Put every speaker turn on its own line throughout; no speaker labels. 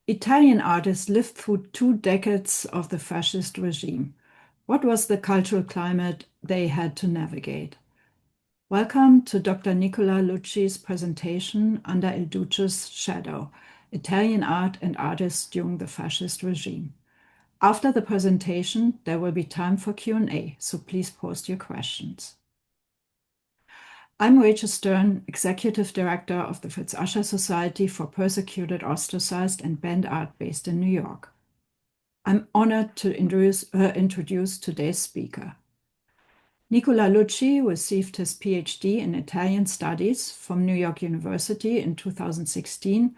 Italian artists lived through 2 decades of the fascist regime. What was the cultural climate they had to navigate? Welcome to Dr. Nicola Lucchi's presentation Under Il Duce's Shadow, Italian Art and Artists During the Fascist Regime. After the presentation, there will be time for Q&A, so please post your questions. I'm Rachel Stern, Executive Director of the Fritz Ascher Society for Persecuted, Ostracized, and Banned Art based in New York. I'm honored to introduce today's speaker. Nicola Lucchi received his PhD in Italian Studies from New York University in 2016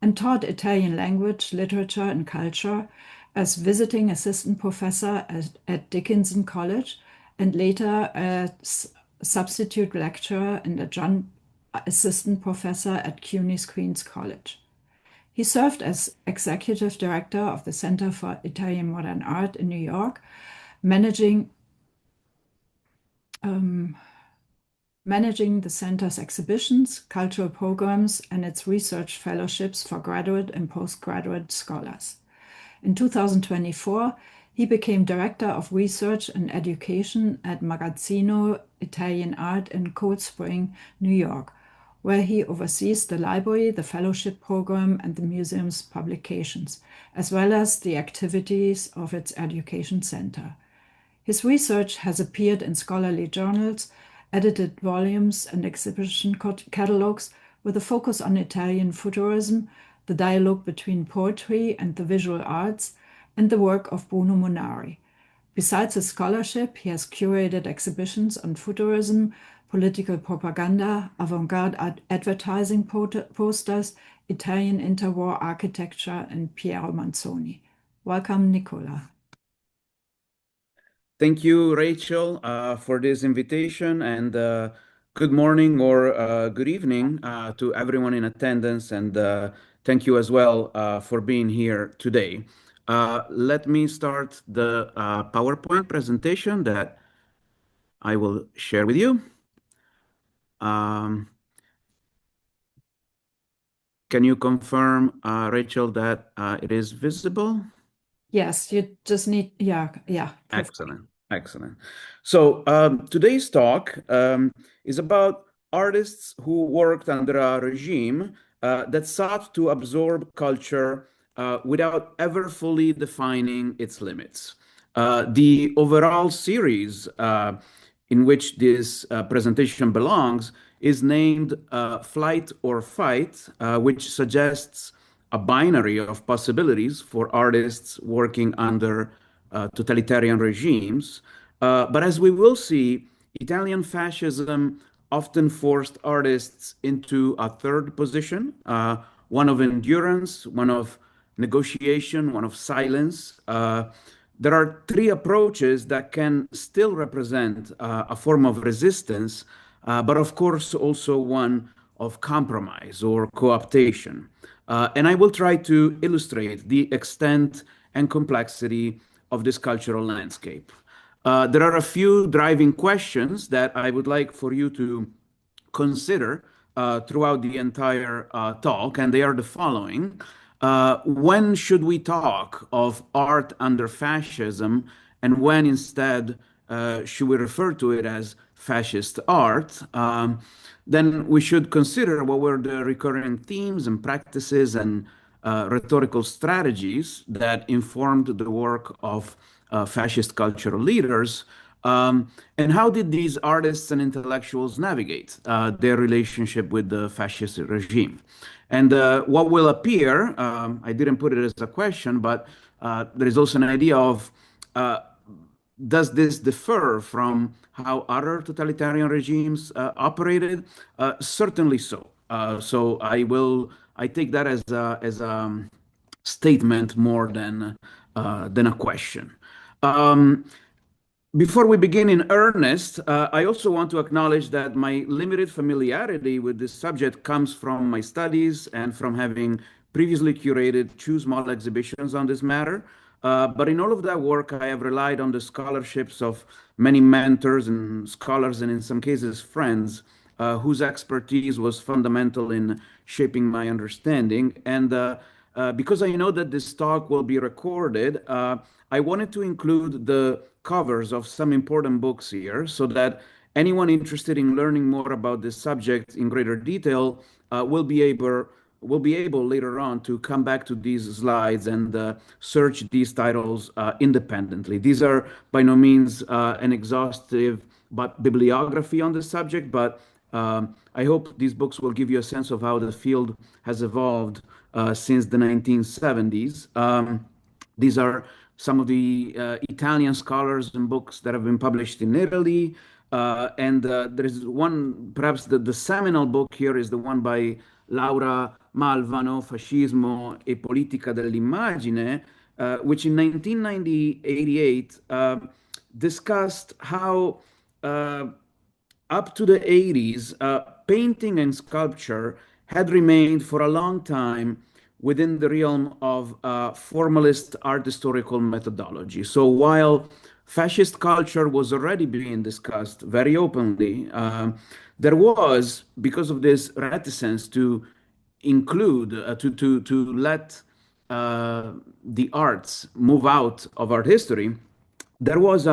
and taught Italian language, literature, and culture as visiting assistant professor at Dickinson College and later as substitute lecturer and adjunct assistant professor at CUNY's Queens College. He served as executive director of the Center for Italian Modern Art in New York, managing the center's exhibitions, cultural programs, and its research fellowships for graduate and postgraduate scholars. In 2024, he became Director of Research and Education at Magazzino Italian Art in Cold Spring, New York, where he oversees the library, the fellowship program, and the museum's publications, as well as the activities of its education center. His research has appeared in scholarly journals, edited volumes, and exhibition catalogues with a focus on Italian Futurism, the dialogue between poetry and the visual arts, and the work of Bruno Munari. Besides his scholarship, he has curated exhibitions on Futurism, political propaganda, avant-garde advertising posters, Italian interwar architecture, and Piero Manzoni. Welcome, Nicola.
Thank you, Rachel, for this invitation, and good morning or good evening to everyone in attendance, and thank you as well for being here today. Let me start the PowerPoint presentation that I will share with you. Can you confirm, Rachel, that it is visible?
Yes, you just need, yeah.
Perfect. Excellent. So today's talk is about artists who worked under a regime that sought to absorb culture without ever fully defining its limits. The overall series in which this presentation belongs is named Flight or Fight, which suggests a binary of possibilities for artists working under totalitarian regimes. But as we will see, Italian fascism often forced artists into a third position, one of endurance, one of negotiation, one of silence. There are three approaches that can still represent a form of resistance, but of course also one of compromise or cooptation. And I will try to illustrate the extent and complexity of this cultural landscape. There are a few driving questions that I would like for you to consider throughout the entire talk, and they are the following. When should we talk of art under fascism, and when instead should we refer to it as fascist art? Then we should consider what were the recurring themes and practices and rhetorical strategies that informed the work of fascist cultural leaders, and how did these artists and intellectuals navigate their relationship with the fascist regime? And what will appear, I didn't put it as a question, but there is also an idea of does this differ from how other totalitarian regimes operated? Certainly so. So I take that as a statement more than a question. Before we begin in earnest, I also want to acknowledge that my limited familiarity with this subject comes from my studies and from having previously curated two small exhibitions on this matter. But in all of that work, I have relied on the scholarships of many mentors and scholars, and in some cases, friends, whose expertise was fundamental in shaping my understanding. And because I know that this talk will be recorded, I wanted to include the covers of some important books here so that anyone interested in learning more about this subject in greater detail will be able later on to come back to these slides and search these titles independently. These are by no means an exhaustive but bibliography on the subject, but I hope these books will give you a sense of how the field has evolved since the 1970s. These are some of the Italian scholars and books that have been published in Italy. And there is one, perhaps the seminal book here is the one by Laura Malvano, Fascismo e Politica dell'immagine, which in 1988 discussed how up to the 80s, painting and sculpture had remained for a long time within the realm of formalist art historical methodology. So while fascist culture was already being discussed very openly, there was, because of this reticence to include, to let the arts move out of art history, there was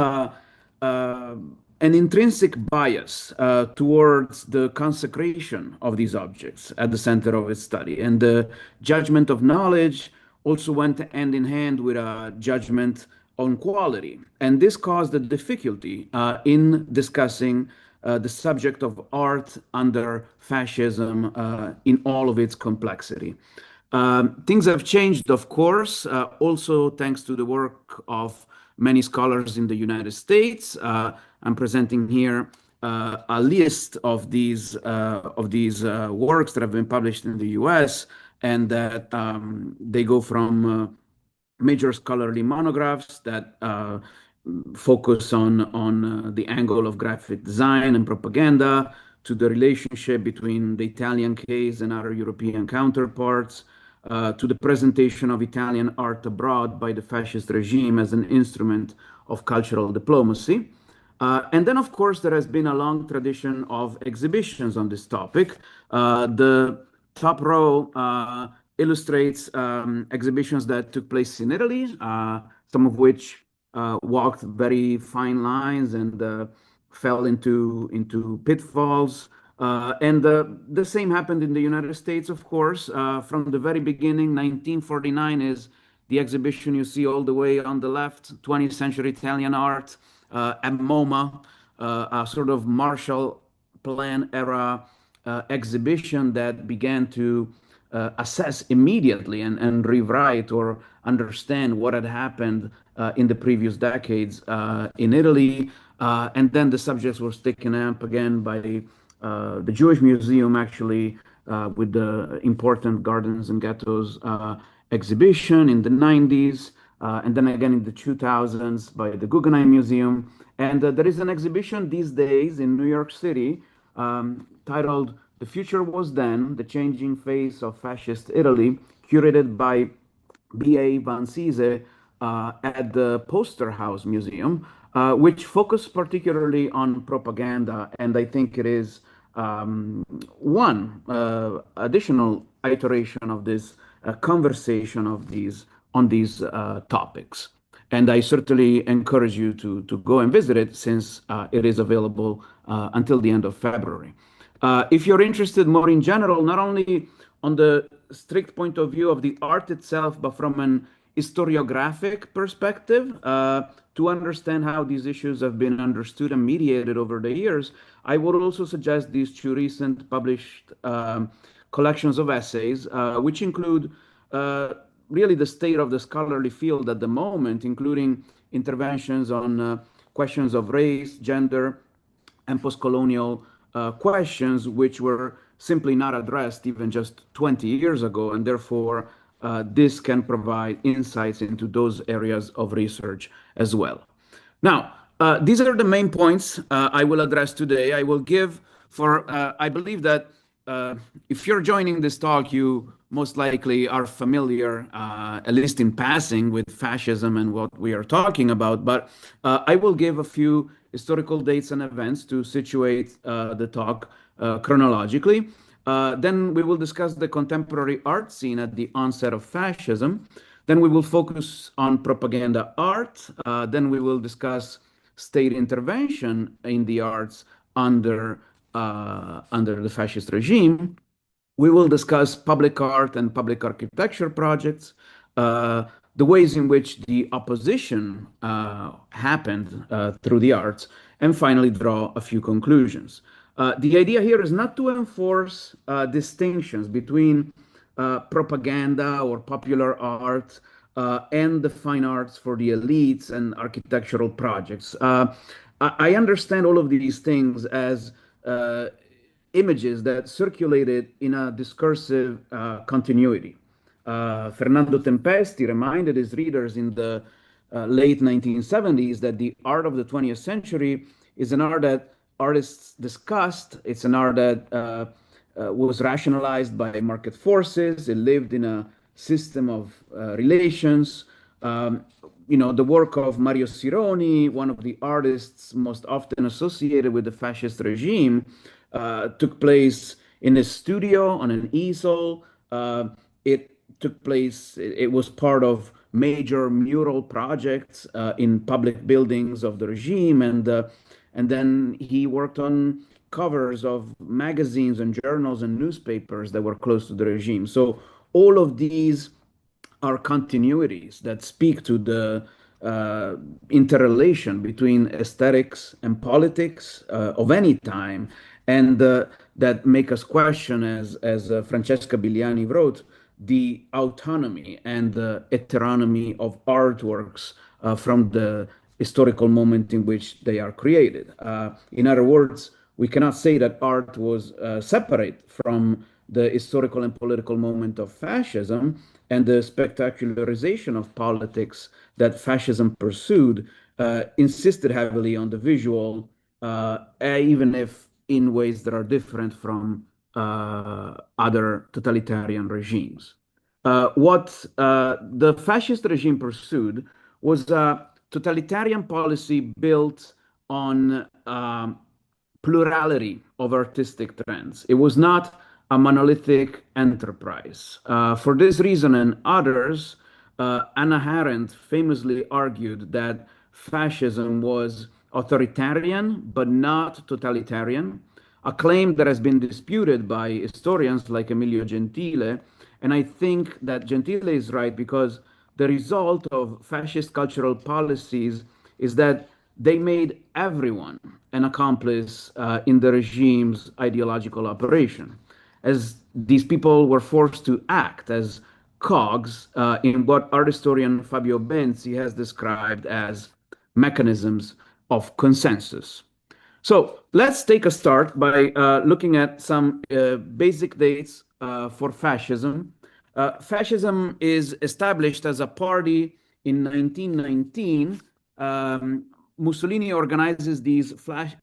an intrinsic bias towards the consecration of these objects at the center of its study. And the judgment of knowledge also went hand in hand with a judgment on quality. And this caused a difficulty in discussing the subject of art under fascism in all of its complexity. Things have changed, of course, also thanks to the work of many scholars in the United States. I'm presenting here a list of these works that have been published in the US, and that they go from major scholarly monographs that focus on the angle of graphic design and propaganda, to the relationship between the Italian case and other European counterparts, to the presentation of Italian art abroad by the fascist regime as an instrument of cultural diplomacy. And then, of course, there has been a long tradition of exhibitions on this topic. The top row illustrates exhibitions that took place in Italy, some of which walked very fine lines and fell into pitfalls. And the same happened in the United States, of course. From the very beginning, 1949 is the exhibition you see all the way on the left, 20th century Italian art at MoMA, a sort of Marshall Plan era exhibition that began to assess immediately and rewrite or understand what had happened in the previous decades in Italy. And then the subjects were taken up again by the Jewish Museum, actually, with the important Gardens and Ghettos exhibition in the 90s, and then again in the 2000s by the Guggenheim Museum. And there is an exhibition these days in New York City titled "The Future Was Then, The Changing Face of Fascist Italy," curated by B.A. Van Cise at the Poster House Museum, which focused particularly on propaganda. And I think it is one additional iteration of this conversation on these topics. And I certainly encourage you to go and visit it, since it is available until the end of February. If you're interested more in general, not only on the strict point of view of the art itself, but from an historiographic perspective, to understand how these issues have been understood and mediated over the years, I would also suggest these two recent published collections of essays, which include really the state of the scholarly field at the moment, including interventions on questions of race, gender, and post-colonial questions, which were simply not addressed even just 20 years ago, and therefore this can provide insights into those areas of research as well. Now, these are the main points I will address today. I will give I believe that if you're joining this talk, you most likely are familiar, at least in passing, with fascism and what we are talking about. But I will give a few historical dates and events to situate the talk chronologically. Then we will discuss the contemporary art scene at the onset of fascism. Then we will focus on propaganda art. Then we will discuss state intervention in the arts under the fascist regime. We will discuss public art and public architecture projects, the ways in which the opposition happened through the arts, and finally draw a few conclusions. The idea here is not to enforce distinctions between propaganda or popular art and the fine arts for the elites and architectural projects. I understand all of these things as images that circulated in a discursive continuity. Fernando Tempesti reminded his readers in the late 1970s that the art of the 20th century is an art that artists discussed. It's an art that was rationalized by market forces. It lived in a system of relations. The work of Mario Sironi, one of the artists most often associated with the fascist regime, took place in a studio on an easel. It was part of major mural projects in public buildings of the regime, and then he worked on covers of magazines and journals and newspapers that were close to the regime. So all of these are continuities that speak to the interrelation between aesthetics and politics of any time, and that make us question, as Francesca Biliani wrote, the autonomy and the heteronomy of artworks from the historical moment in which they are created. In other words, we cannot say that art was separate from the historical and political moment of fascism and the spectacularization of politics that fascism pursued, insisted heavily on the visual, even if in ways that are different from other totalitarian regimes. What the fascist regime pursued was a totalitarian policy built on plurality of artistic trends. It was not a monolithic enterprise. For this reason and others, Hannah Arendt famously argued that fascism was authoritarian but not totalitarian, a claim that has been disputed by historians like Emilio Gentile. And I think that Gentile is right, because the result of fascist cultural policies is that they made everyone an accomplice in the regime's ideological operation, as these people were forced to act as cogs in what art historian Fabio Benzi has described as mechanisms of consensus. So let's take a start by looking at some basic dates for fascism. Fascism is established as a party in 1919. Mussolini organizes these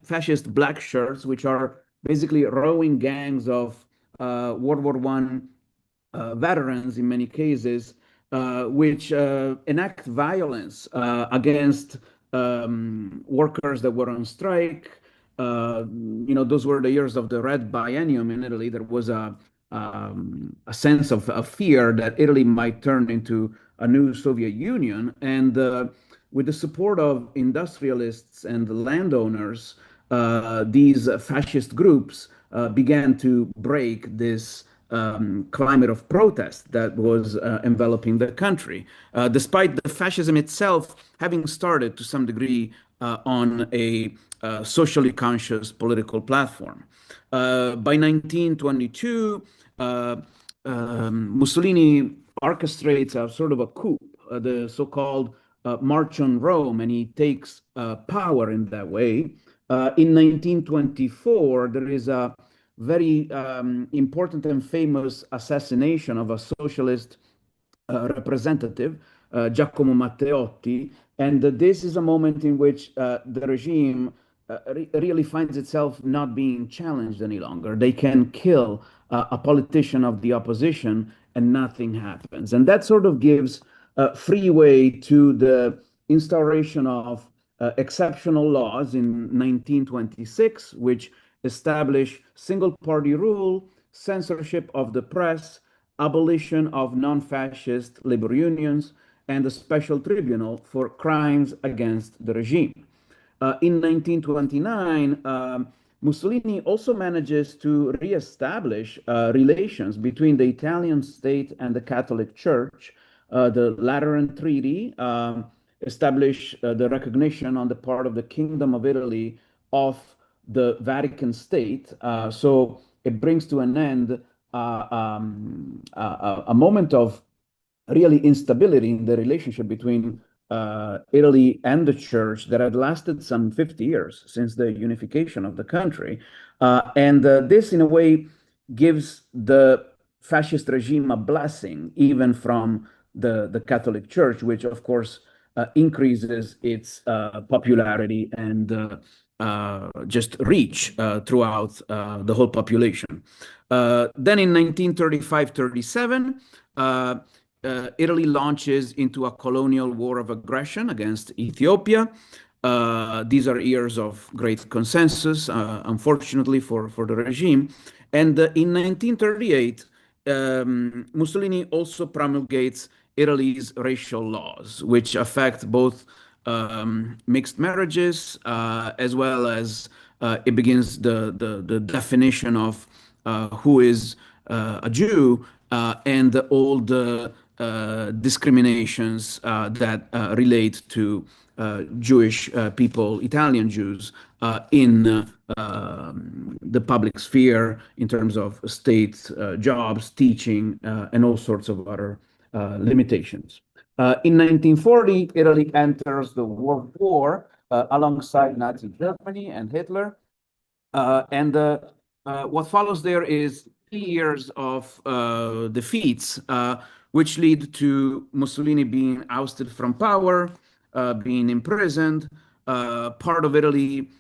fascist black shirts, which are basically rowing gangs of World War One veterans in many cases, which enact violence against workers that were on strike. Those were the years of the Red Biennium in Italy. There was a sense of fear that Italy might turn into a new Soviet Union. And with the support of industrialists and landowners, these fascist groups began to break this climate of protest that was enveloping the country, despite the fascism itself having started to some degree on a socially conscious political platform. By 1922, Mussolini orchestrates a sort of a coup, the so-called March on Rome, and he takes power in that way. In 1924, there is a very important and famous assassination of a socialist representative, Giacomo Matteotti, and this is a moment in which the regime really finds itself not being challenged any longer. They can kill a politician of the opposition and nothing happens. And that sort of gives free way to the instauration of exceptional laws in 1926, which establish single party rule, censorship of the press, abolition of non-fascist labor unions, and a special tribunal for crimes against the regime. In 1929, Mussolini also manages to reestablish relations between the Italian state and the Catholic Church. The Lateran Treaty established the recognition on the part of the Kingdom of Italy of the Vatican State. So it brings to an end a moment of really instability in the relationship between Italy and the church that had lasted some 50 years since the unification of the country. And this, in a way, gives the fascist regime a blessing, even from the Catholic Church, which, of course, increases its popularity and just reach throughout the whole population. Then in 1935-37, Italy launches into a colonial war of aggression against Ethiopia. These are years of great consensus, unfortunately, for the regime. And in 1938, Mussolini also promulgates Italy's racial laws, which affect both mixed marriages as well as it begins the definition of who is a Jew and all the discriminations that relate to Jewish people, Italian Jews, in the public sphere in terms of state jobs, teaching, and all sorts of other limitations. In 1940, Italy enters the World War alongside Nazi Germany and Hitler. What follows there is 3 years of defeats, which lead to Mussolini being ousted from power, being imprisoned. Part of Italy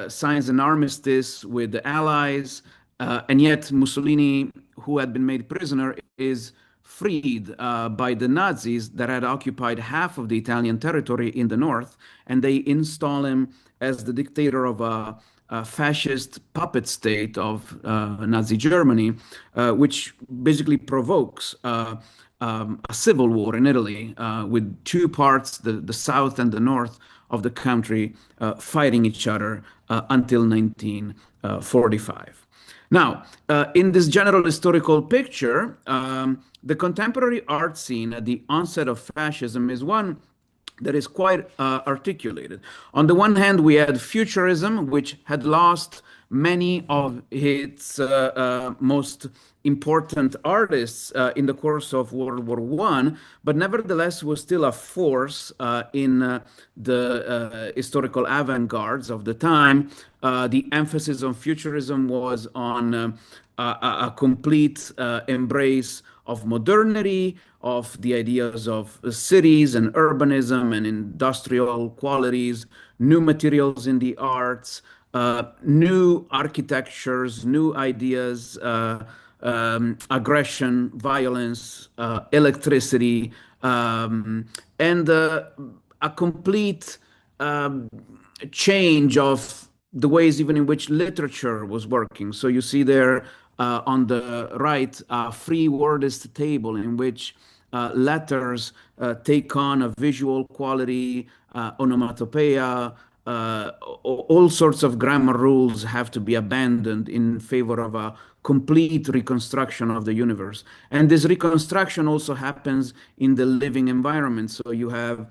signs an armistice with the Allies, and yet Mussolini, who had been made prisoner, is freed by the Nazis that had occupied half of the Italian territory in the north, and they install him as the dictator of a fascist puppet state of Nazi Germany, which basically provokes a civil war in Italy with two parts, the south and the north of the country, fighting each other until 1945. Now, in this general historical picture, the contemporary art scene at the onset of fascism is one that is quite articulated. On the one hand, we had Futurism, which had lost many of its most important artists in the course of World War I, but nevertheless was still a force in the historical avant-gardes of the time. The emphasis on Futurism was on a complete embrace of modernity, of the ideas of cities and urbanism and industrial qualities, new materials in the arts, new architectures, new ideas, aggression, violence, electricity, and a complete change of the ways even in which literature was working. So you see there on the right a free wordist table in which letters take on a visual quality, onomatopoeia, all sorts of grammar rules have to be abandoned in favor of a complete reconstruction of the universe. And this reconstruction also happens in the living environment. So you have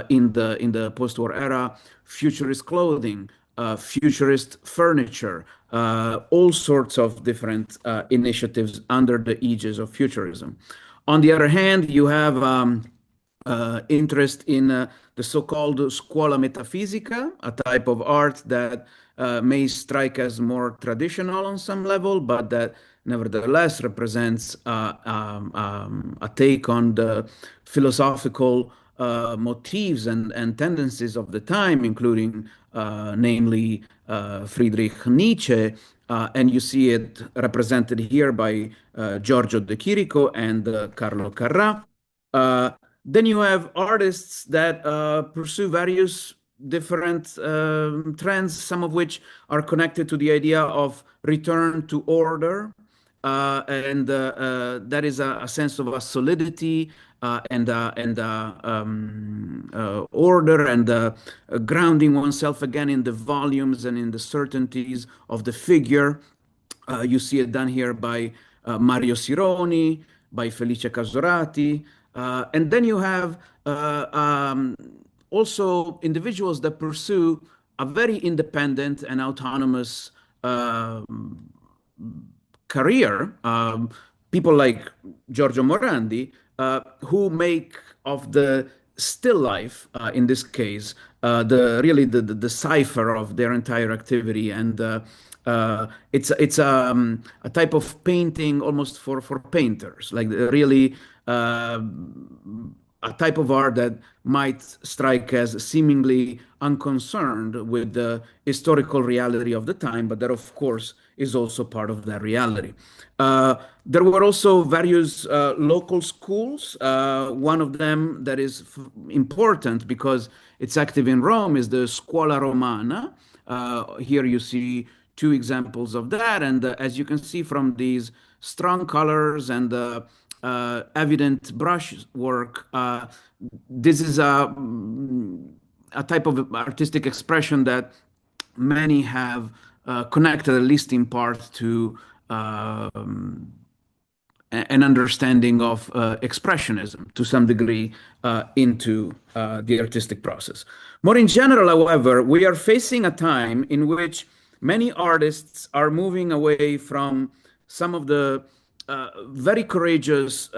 in the post-war era, futurist clothing, futurist furniture, all sorts of different initiatives under the aegis of futurism. On the other hand, you have interest in the so-called scuola metafisica, a type of art that may strike as more traditional on some level, but that nevertheless represents a take on the philosophical motifs and tendencies of the time, including namely Friedrich Nietzsche, and you see it represented here by Giorgio De Chirico and Carlo Carrà. Then you have artists that pursue various different trends, some of which are connected to the idea of return to order That is a sense of a solidity order and grounding oneself again in the volumes and in the certainties of the figure. You see it done here by Mario Sironi, by Felice Casorati. And then you have also individuals that pursue a very independent and autonomous uh, career, people like Giorgio Morandi, who make of the still life, in this case, the cipher of their entire activity, and it's a type of painting almost for painters, like really a type of art that might strike as seemingly unconcerned with the historical reality of the time, but that, of course, is also part of that reality. There were also various local schools. One of them that is important because it's active in Rome is the Scuola Romana. Here you see two examples of that. And as you can see from these strong colors and evident brush work, this is a type of artistic expression that many have connected, at least in part, to an understanding of expressionism to some degree into the artistic process. More in general, however, we are facing a time in which many artists are moving away from some of the very courageous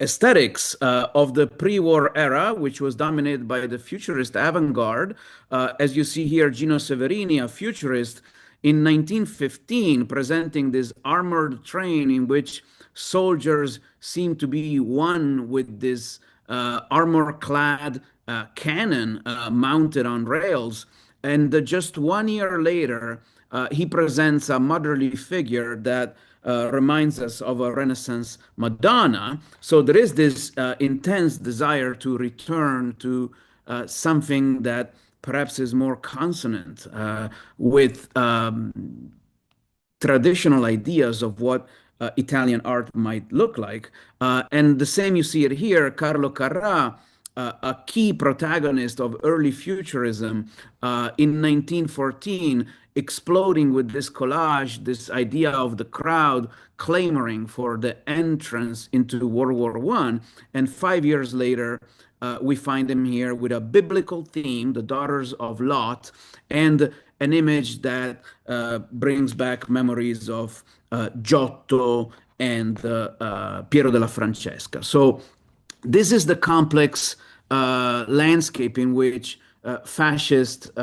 aesthetics of the pre-war era, which was dominated by the futurist avant-garde. As you see here, Gino Severini, a futurist, in 1915, presenting this armored train in which soldiers seem to be one with this armor-clad cannon mounted on rails. And just 1 year later, he presents a motherly figure that reminds us of a Renaissance Madonna. So there is this intense desire to return to something that perhaps is more consonant with traditional ideas of what Italian art might look like. And the same you see it here, Carlo Carrà, a key protagonist of early futurism in 1914, exploding with this collage, this idea of the crowd clamoring for the entrance into World War I. And 5 years later, we find him here with a biblical theme, the daughters of Lot, and an image that brings back memories of Giotto and Piero della Francesca. So this is the complex landscape in which fascist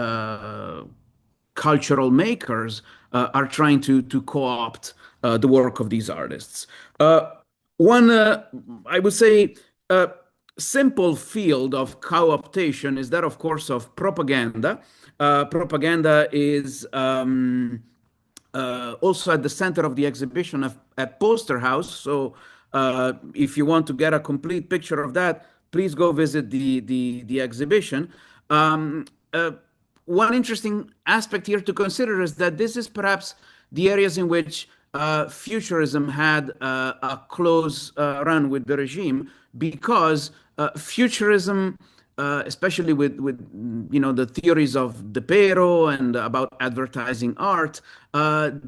cultural makers are trying to co-opt the work of these artists. One, I would say, simple field of co-optation is that, of course, of propaganda. Propaganda is also at the center of the exhibition at Poster House. So if you want to get a complete picture of that, please go visit the exhibition. One interesting aspect here to consider is that this is perhaps the areas in which futurism had a close run with the regime, because futurism, especially with the theories of De Pero and about advertising art,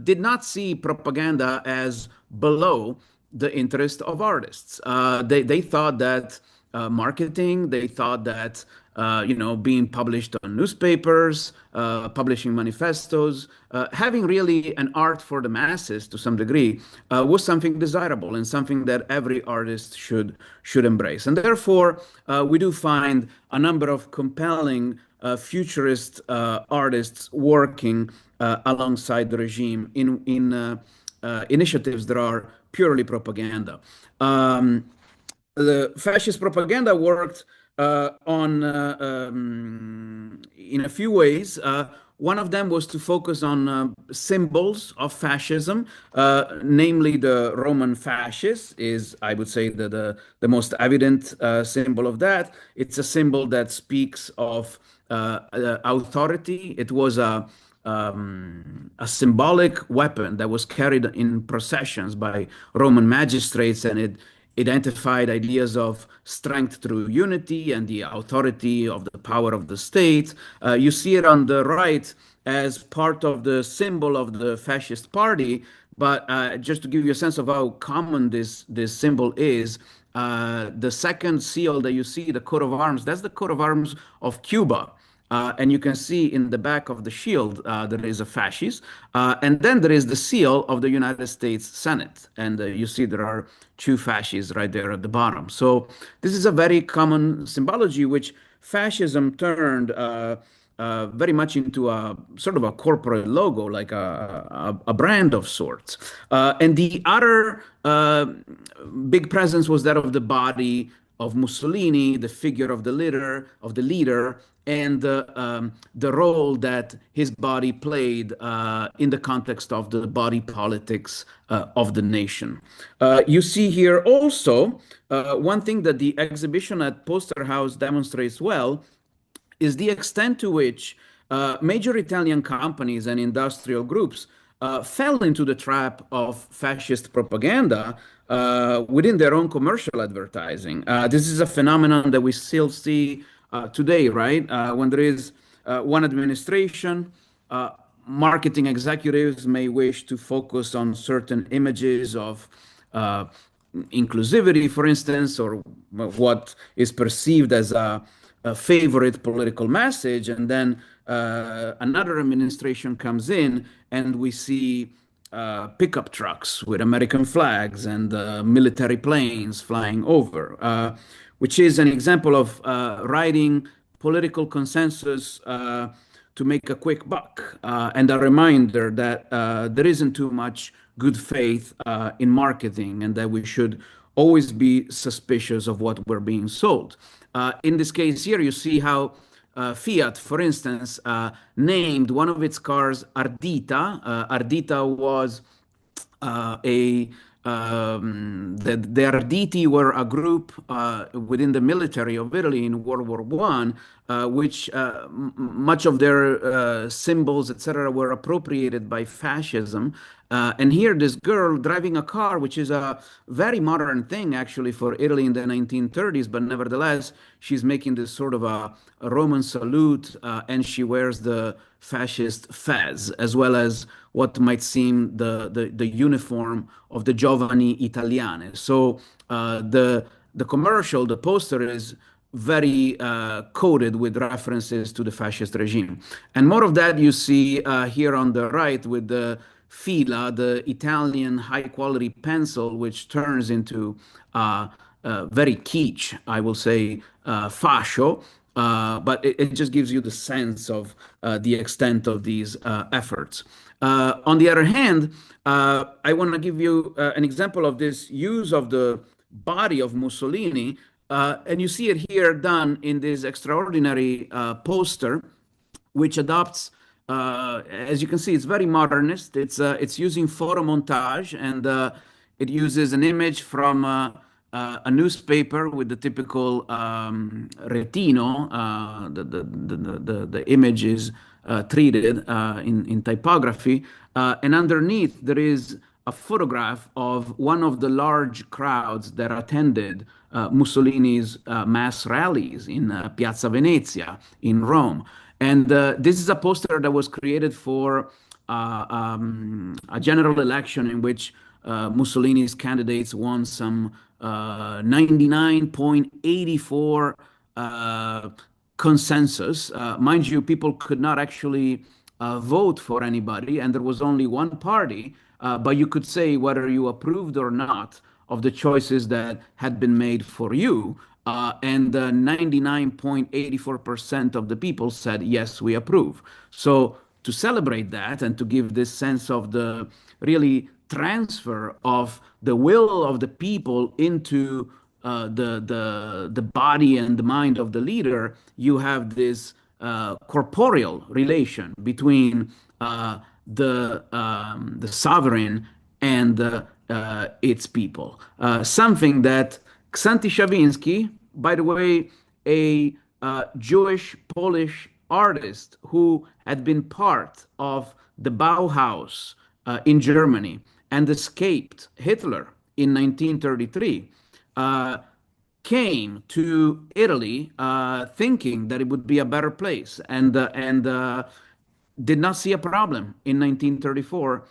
did not see propaganda as below the interest of artists. They thought that marketing, they thought that being published on newspapers, publishing manifestos, having really an art for the masses to some degree was something desirable and something that every artist should embrace. And therefore, we do find a number of compelling futurist artists working alongside the regime in initiatives that are purely propaganda. The fascist propaganda worked in a few ways. One of them was to focus on symbols of fascism, namely the Roman fascist is, I would say, the most evident symbol of that. It's a symbol that speaks of authority. It was a a symbolic weapon that was carried in processions by Roman magistrates, and it identified ideas of strength through unity and the authority of the power of the state. You see it on the right as part of the symbol of the fascist party, but just to give you a sense of how common this symbol is, the second seal that you see, the coat of arms, that's the coat of arms of Cuba. And you can see in the back of the shield there is a fascist, and then there is the seal of the United States Senate, and you see there are two fascists right there at the bottom. So this is a very common symbology, which fascism turned very much into a sort of a corporate logo, like a brand of sorts. And the other big presence was that of the body of Mussolini, the figure of the leader, and the role that his body played in the context of the body politics of the nation. You see here also one thing that the exhibition at Poster House demonstrates well is the extent to which major Italian companies and industrial groups fell into the trap of fascist propaganda within their own commercial advertising. This is a phenomenon that we still see today, right? When there is one administration, marketing executives may wish to focus on certain images of inclusivity, for instance, or what is perceived as a favorite political message, and then another administration comes in, and we see pickup trucks with American flags and military planes flying over, which is an example of riding political consensus to make a quick buck, and a reminder that there isn't too much good faith in marketing, and that we should always be suspicious of what we're being sold. In this case here, you see how Fiat, for instance, named one of its cars Ardita. Ardita was the Arditi were a group within the military of Italy in World War One, which much of their symbols, etc., were appropriated by fascism. And here, this girl driving a car, which is a very modern thing actually for Italy in the 1930s, but nevertheless, she's making this sort of a Roman salute, and she wears the fascist fez, as well as what might seem the uniform of the Giovani Italiane. So the commercial, the poster is very coded with references to the fascist regime. And more of that you see here on the right with the Fila, the Italian high-quality pencil, which turns into very kitsch, I will say, fascio, but it just gives you the sense of the extent of these efforts. On the other hand, I want to give you an example of this use of the body of Mussolini, and you see it here done in this extraordinary poster, which adopts, as you can see, it's very modernist. It's using photo montage, and it uses an image from a newspaper with the typical retino. The image is treated in typography, and underneath there is a photograph of one of the large crowds that attended Mussolini's mass rallies in Piazza Venezia in Rome. And this is a poster that was created for a general election in which Mussolini's candidates won some 99.84 consensus. Mind you, people could not actually vote for anybody, and there was only one party, but you could say whether you approved or not of the choices that had been made for you. And 99.84% of the people said, yes, we approve. So to celebrate that and to give this sense of the really transfer of the will of the people into the body and the mind of the leader, you have this corporeal relation between the sovereign and its people. Something that Ksanty Shavinsky, by the way, a Jewish Polish artist who had been part of the Bauhaus in Germany and escaped Hitler in 1933, uh, came to Italy thinking that it would be a better place and did not see a problem in 1934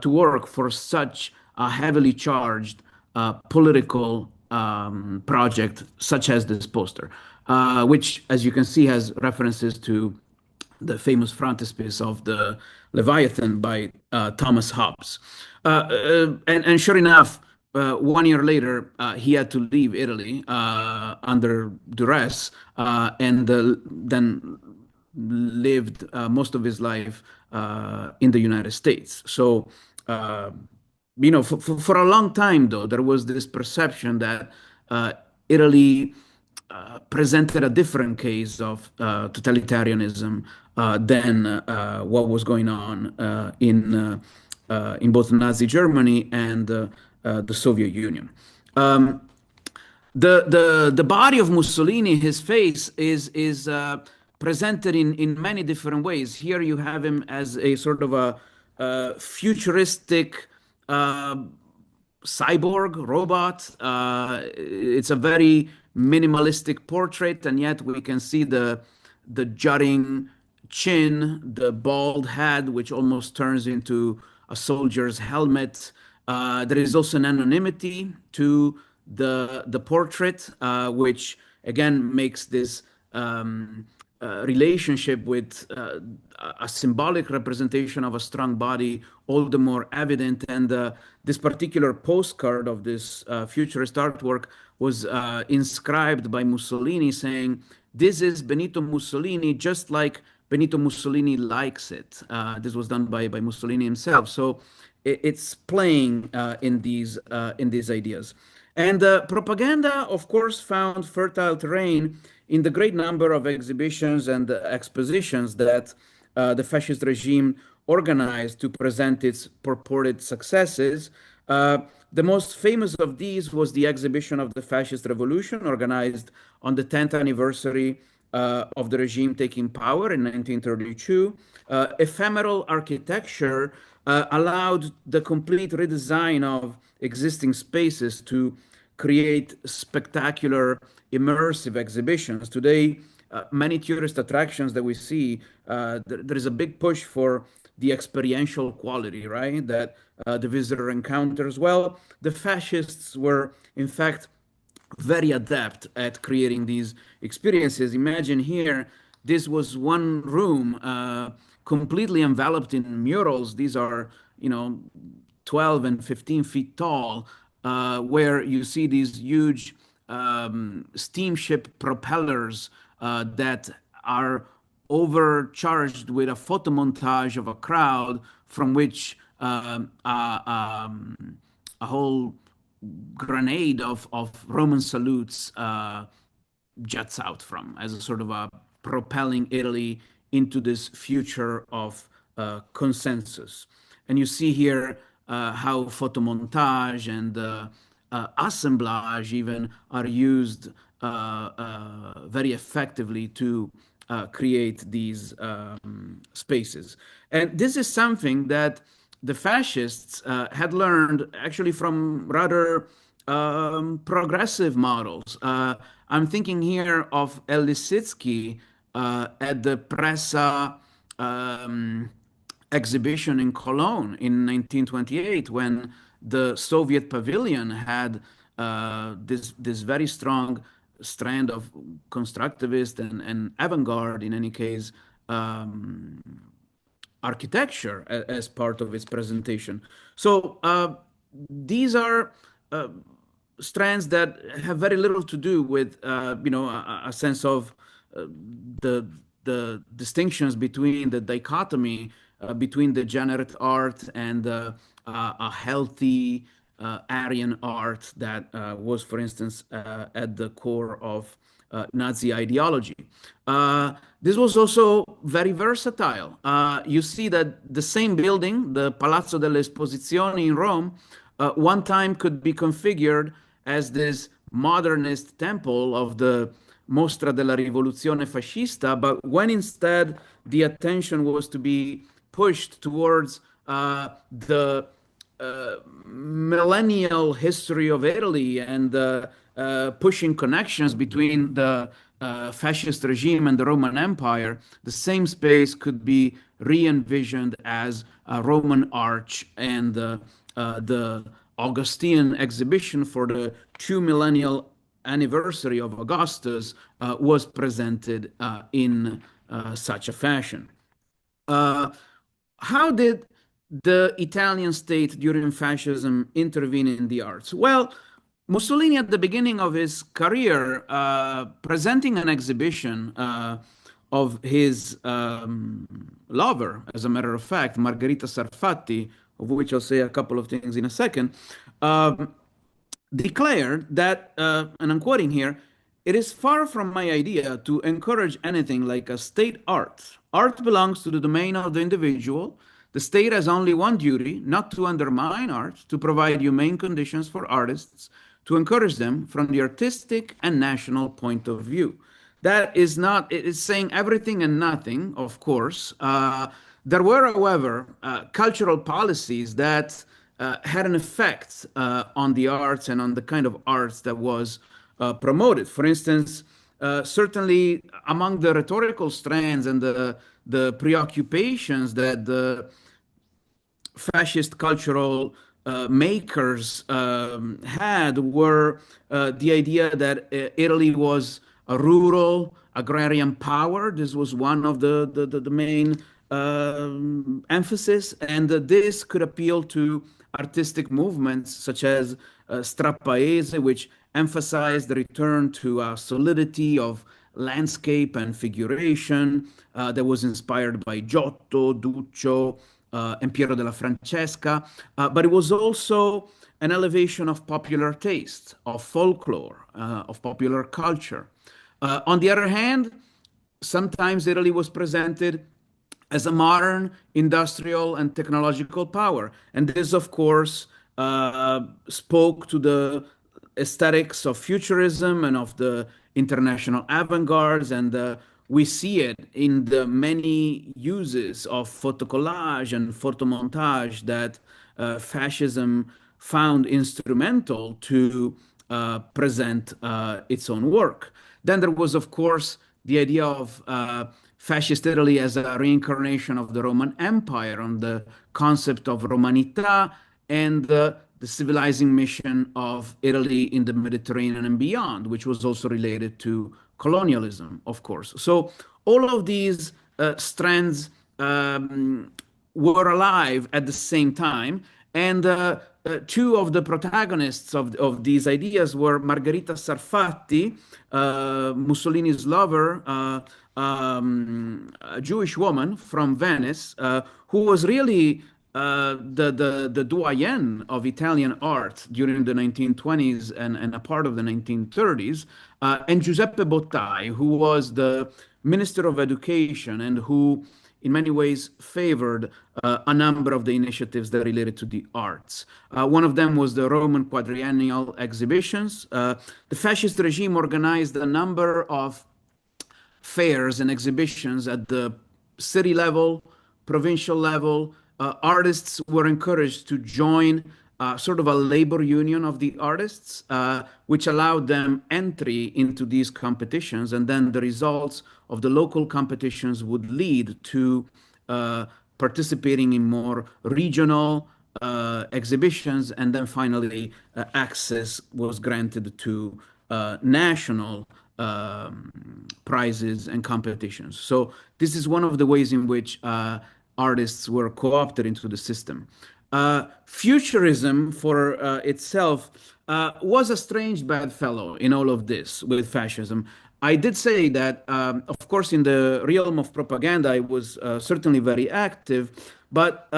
to work for such a heavily charged political project such as this poster, which, as you can see, has references to the famous frontispiece of the Leviathan by Thomas Hobbes. And sure enough, 1 year later, he had to leave Italy under duress and then lived most of his life in the United States. So, for a long time, though, there was this perception that Italy presented a different case of totalitarianism than what was going on in both Nazi Germany and the Soviet Union. The body of Mussolini, his face, is presented in many different ways. Here you have him as a sort of a futuristic cyborg robot. It's a very minimalistic portrait, and yet we can see the jutting chin, the bald head, which almost turns into a soldier's helmet. There is also an anonymity to the portrait, which again makes this relationship with a symbolic representation of a strong body all the more evident. And this particular postcard of this futurist artwork was inscribed by Mussolini saying, "This is Benito Mussolini, just like Benito Mussolini likes it." This was done by Mussolini himself. So it's playing in these ideas. And propaganda, of course, found fertile terrain in the great number of exhibitions and expositions that the fascist regime organized to present its purported successes. The most famous of these was the exhibition of the fascist revolution, organized on the 10th anniversary of the regime taking power in 1932. Ephemeral architecture allowed the complete redesign of existing spaces to create spectacular, immersive exhibitions. Today, many tourist attractions that we see, there is a big push for the experiential quality, right? That the visitor encounters. Well, the fascists were, in fact, very adept at creating these experiences. Imagine here, this was one room completely enveloped in murals. These are, 12 and 15 feet tall, where you see these huge steamship propellers that are overcharged with a photo montage of a crowd from which a whole grenade of Roman salutes jets out from as a sort of a propelling Italy into this future of consensus. And you see here how photomontage and assemblage even are used very effectively to create these spaces. And this is something that the fascists had learned actually from rather progressive models. I'm thinking here of El Lissitzky at the Pressa exhibition in Cologne in 1928, when the Soviet pavilion had this very strong strand of constructivist and avant-garde, in any case, architecture as part of its presentation. So these are strands that have very little to do with a sense of the distinctions between the dichotomy between degenerate art and a healthy Aryan art that was, for instance, at the core of Nazi ideology. This was also very versatile. You see that the same building, the Palazzo delle Esposizioni in Rome, one time could be configured as this modernist temple of the Mostra della Rivoluzione Fascista, but when instead the attention was to be pushed towards the millennial history of Italy and pushing connections between the fascist regime and the Roman Empire, the same space could be re-envisioned as a Roman arch, and the Augustine exhibition for the 2 millennial anniversary of Augustus was presented in such a fashion. How did the Italian state during fascism intervene in the arts? Well, Mussolini, at the beginning of his career, presenting an exhibition of his lover, as a matter of fact, Margherita Sarfatti, of which I'll say a couple of things in a second, declared that, and I'm quoting here, "It is far from my idea to encourage anything like a state art. Art belongs to the domain of the individual. The state has only one duty, not to undermine art, to provide humane conditions for artists, to encourage them from the artistic and national point of view." That is not, it is saying everything and nothing, of course. There were, however, cultural policies that had an effect on the arts and on the kind of arts that was promoted. For instance, certainly among the rhetorical strands and the preoccupations that the fascist cultural makers had were the idea that Italy was a rural agrarian power. This was one of the main emphasis, and this could appeal to artistic movements such as Strapaese, which emphasized the return to solidity of landscape and figuration that was inspired by Giotto, Duce, and Piero della Francesca, but it was also an elevation of popular taste, of folklore, of popular culture. On the other hand, sometimes Italy was presented as a modern industrial and technological power. And this, of course, spoke to the aesthetics of futurism and of the international avant-gardes. And we see it in the many uses of photocollage and photomontage that fascism found instrumental to present its own work. Then there was, of course, the idea of fascist Italy as a reincarnation of the Roman Empire, on the concept of Romanità and the civilizing mission of Italy in the Mediterranean and beyond, which was also related to colonialism, of course. So all of these strands were alive at the same time. And two of the protagonists of these ideas were Margherita Sarfatti, Mussolini's lover, a Jewish woman from Venice, who was really the doyen of Italian art during the 1920s and a part of the 1930s, and Giuseppe Bottai, who was the Minister of Education and who in many ways favored a number of the initiatives that related to the arts. One of them was the Roman quadriennial exhibitions. The fascist regime organized a number of fairs and exhibitions at the city level, provincial level. Artists were encouraged to join sort of a labor union of the artists, which allowed them entry into these competitions. And then the results of the local competitions would lead to participating in more regional exhibitions. And then finally, access was granted to national prizes and competitions. So this is one of the ways in which artists were co-opted into the system. Futurism for itself was a strange bedfellow in all of this with fascism. I did say that, of course, in the realm of propaganda, I was certainly very active, but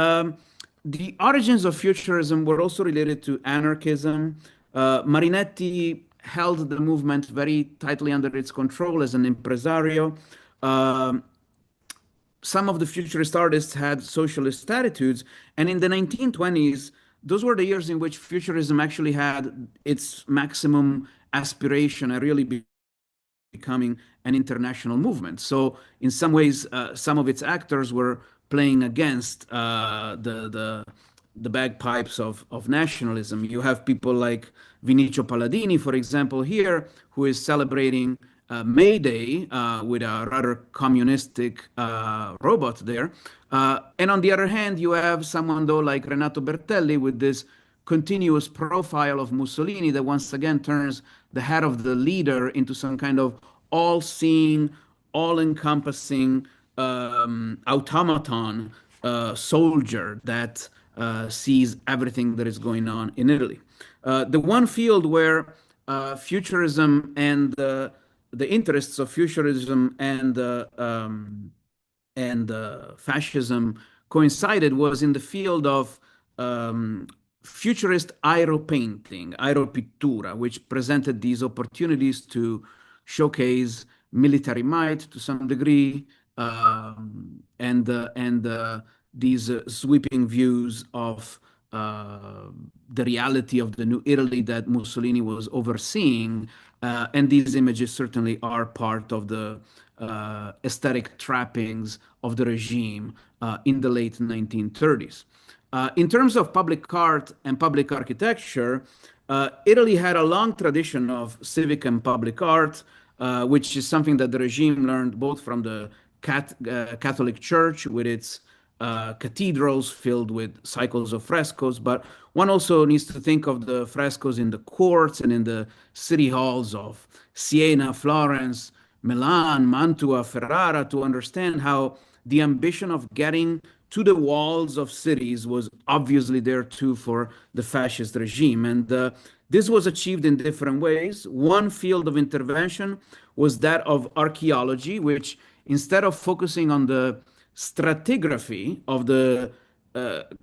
the origins of futurism were also related to anarchism. Marinetti held the movement very tightly under its control as an impresario. Some of the futurist artists had socialist attitudes, and in the 1920s, those were the years in which futurism actually had its maximum aspiration and really becoming an international movement. So in some ways, some of its actors were playing against the bagpipes of nationalism. You have people like Vinicio Palladini, for example, here, who is celebrating May Day with a rather communistic robot there. And on the other hand, you have someone, though, like Renato Bertelli with this continuous profile of Mussolini that once again turns the head of the leader into some kind of all-seeing, all-encompassing automaton soldier that sees everything that is going on in Italy. The one field where futurism and the interests of futurism and fascism coincided was in the field of um, futurist aeropainting, aeropittura, which presented these opportunities to showcase military might to some degree, and these sweeping views of the reality of the new Italy that Mussolini was overseeing. And these images certainly are part of the aesthetic trappings of the regime in the late 1930s. In terms of public art and public architecture, Italy had a long tradition of civic and public art, which is something that the regime learned both from the Catholic Church with its cathedrals filled with cycles of frescoes, but one also needs to think of the frescoes in the courts and in the city halls of Siena, Florence, Milan, Mantua, Ferrara to understand how the ambition of getting to the walls of cities was obviously there too for the fascist regime. And this was achieved in different ways. One field of intervention was that of archaeology, which instead of focusing on the stratigraphy of the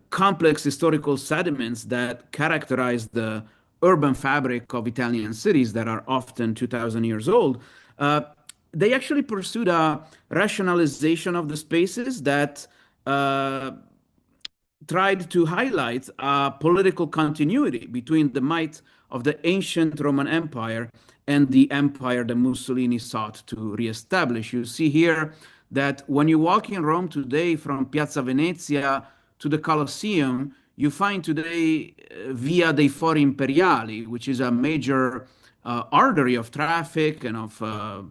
complex historical sediments that characterize the urban fabric of Italian cities that are often 2,000 years old, they actually pursued a rationalization of the spaces that uh, tried to highlight a political continuity between the might of the ancient Roman Empire and the empire that Mussolini sought to reestablish. You see here that when you walk in Rome today from Piazza Venezia to the Colosseum, you find today Via dei Fori Imperiali, which is a major artery of traffic and of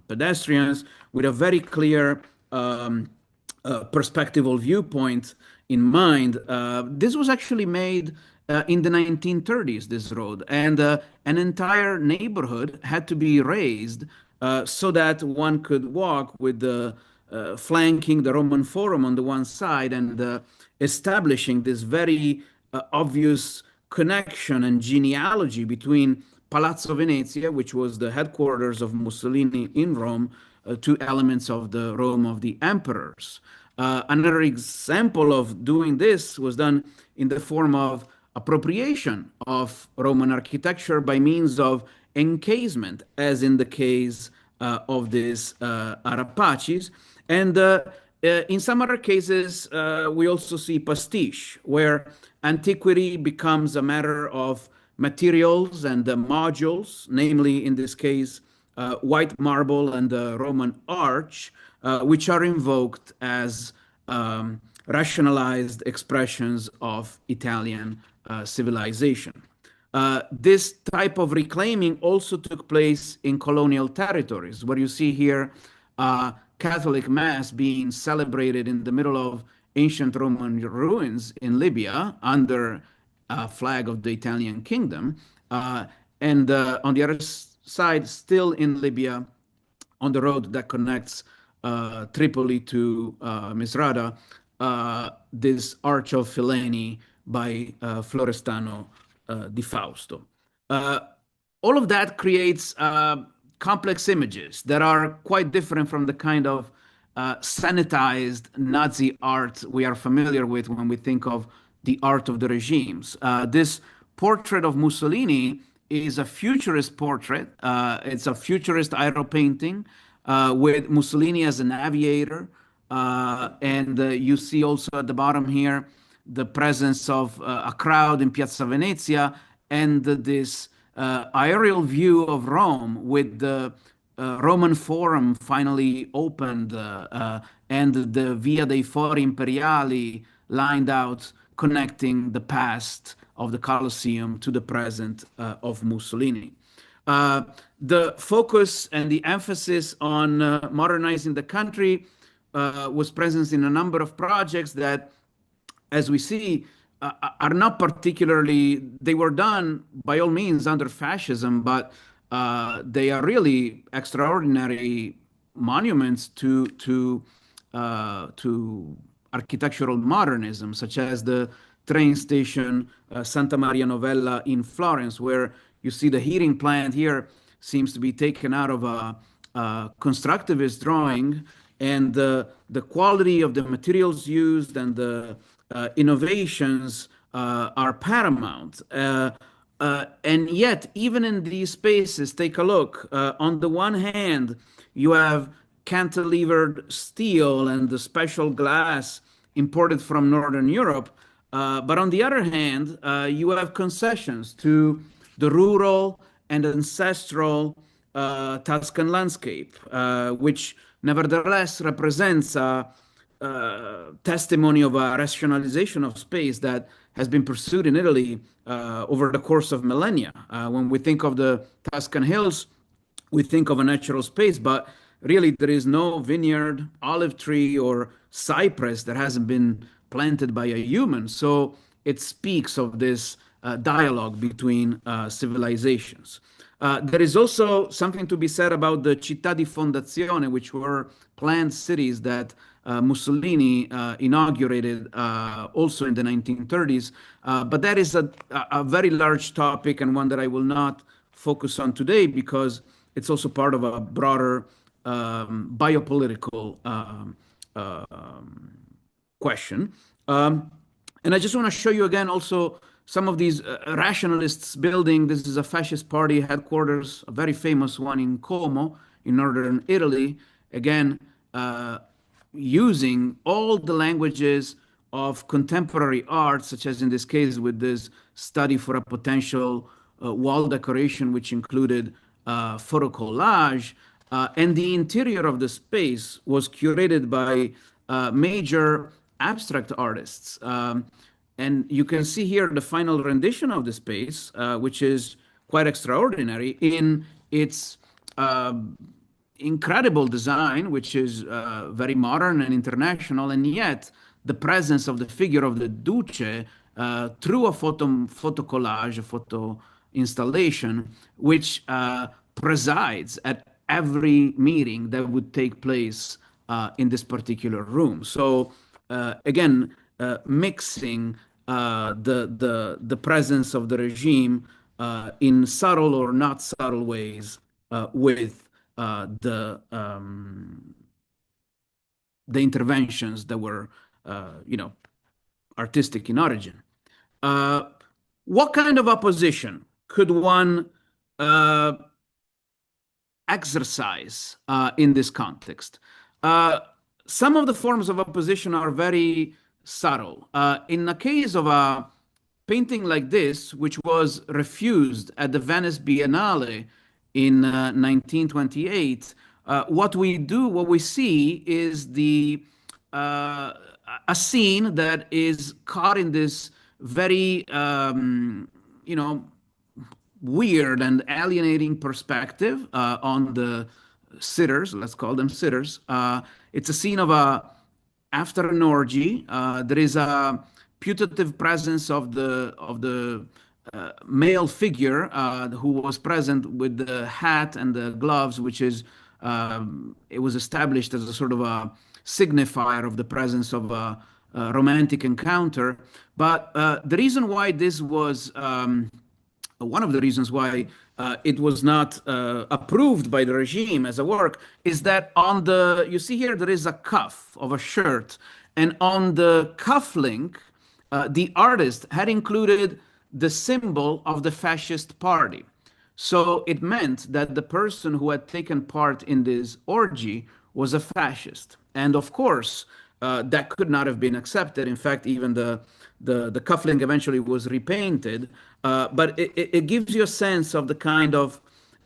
pedestrians with a very clear perspectival viewpoint in mind. This was actually made in the 1930s, this road, and an entire neighborhood had to be raised so that one could walk with the flanking the Roman Forum on the one side and establishing this very obvious connection and genealogy between Palazzo Venezia, which was the headquarters of Mussolini in Rome, two elements of the Rome of the emperors. Another example of doing this was done in the form of appropriation of Roman architecture by means of encasement, as in the case of these Arapacis. And in some other cases, we also see pastiche, where antiquity becomes a matter of materials and modules, namely in this case, white marble and the Roman arch, which are invoked as rationalized expressions of Italian civilization. This type of reclaiming also took place in colonial territories, where you see here Catholic Mass being celebrated in the middle of ancient Roman ruins in Libya under a flag of the Italian kingdom. And on the other side, still in Libya, on the road that connects Tripoli to Misrata, this Arch of Fileni by Florestano di Fausto. All of that creates complex images that are quite different from the kind of sanitized Nazi art we are familiar with when we think of the art of the regimes. This portrait of Mussolini is a futurist portrait. It's a futurist aero painting with Mussolini as an aviator. And you see also at the bottom here the presence of a crowd in Piazza Venezia and this aerial view of Rome with the Roman Forum finally opened and the Via dei Fori Imperiali lined out, connecting the past of the Colosseum to the present of Mussolini. Uh, the focus and the emphasis on modernizing the country was present in a number of projects that, as we see, are not particularly, they were done by all means under fascism, but they are really extraordinary monuments to architectural modernism, such as the train station Santa Maria Novella in Florence, where you see the heating plant here seems to be taken out of a constructivist drawing, and the quality of the materials used and the innovations are paramount. And yet, even in these spaces, take a look. On the one hand, you have cantilevered steel and the special glass imported from Northern Europe. But on the other hand, you have concessions to the rural and ancestral Tuscan landscape, which nevertheless represents a testimony of a rationalization of space that has been pursued in Italy over the course of millennia. When we think of the Tuscan hills, we think of a natural space, but really there is no vineyard, olive tree, or cypress that hasn't been planted by a human. So it speaks of this dialogue between civilizations. There is also something to be said about the città di fondazione, which were planned cities that Mussolini inaugurated also in the 1930s. But that is a very large topic and one that I will not focus on today because it's also part of a broader biopolitical question. And I just want to show you again also some of these rationalists building. This is a fascist party headquarters, a very famous one in Como in northern Italy. Again, using all the languages of contemporary art, such as in this case with this study for a potential wall decoration, which included photo collage. And the interior of the space was curated by major abstract artists. And you can see here the final rendition of the space, which is quite extraordinary in its incredible design, which is very modern and international, and yet the presence of the figure of the Duce through a photo collage, a photo installation, which presides at every meeting that would take place in this particular room. So again, mixing the presence of the regime in subtle or not subtle ways with the interventions that were, artistic in origin. What kind of opposition could one exercise in this context? Some of the forms of opposition are very subtle. In the case of a painting like this, which was refused at the Venice Biennale in 1928, what we see is a scene that is caught in this very, weird and alienating perspective on the sitters. Let's call them sitters. It's a scene of after an orgy. There is a putative presence of the male figure who was present with the hat and the gloves, which is it was established as a sort of a signifier of the presence of a romantic encounter. But the reason why this was one of the reasons why it was not approved by the regime as a work is that you see here, there is a cuff of a shirt, and on the cuff link, the artist had included the symbol of the fascist party. So it meant that the person who had taken part in this orgy was a fascist. And of course, that could not have been accepted. In fact, even the cufflink eventually was repainted. But it gives you a sense of the kind of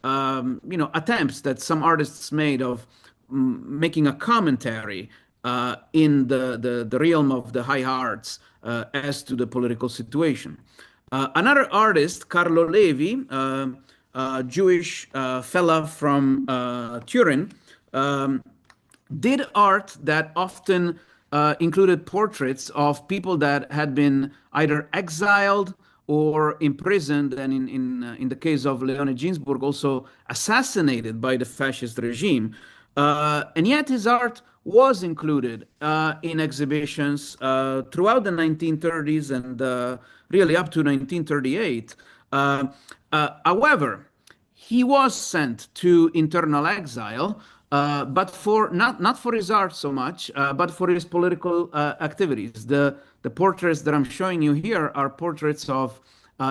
attempts that some artists made of making a commentary in the realm of the high arts as to the political situation. Another artist, Carlo Levi, a Jewish fella from Turin, did art that often included portraits of people that had been either exiled or imprisoned, and in the case of Leone Ginsburg, also assassinated by the fascist regime. And yet his art was included in exhibitions throughout the 1930s and really up to 1938. However, he was sent to internal exile, but for not for his art so much, but for his political activities. The portraits that I'm showing you here are portraits of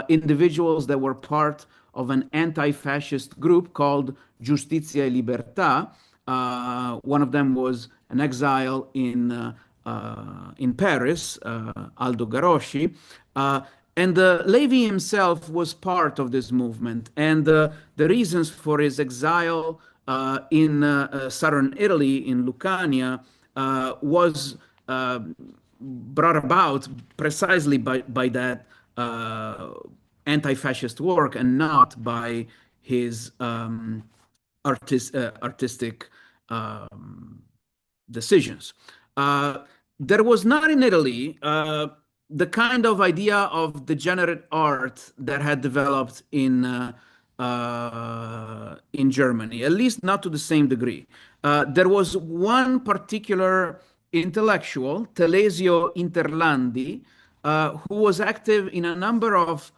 individuals that were part of an anti-fascist group called Giustizia e Libertà. One of them was an exile in Paris, Aldo Garosci. And Levi himself was part of this movement. And the reasons for his exile in southern Italy, in Lucania, was brought about precisely by that anti-fascist work and not by his artistic decisions. There was not in Italy the kind of idea of degenerate art that had developed in Germany, at least not to the same degree. There was one particular intellectual, Telesio Interlandi, who was active in a number of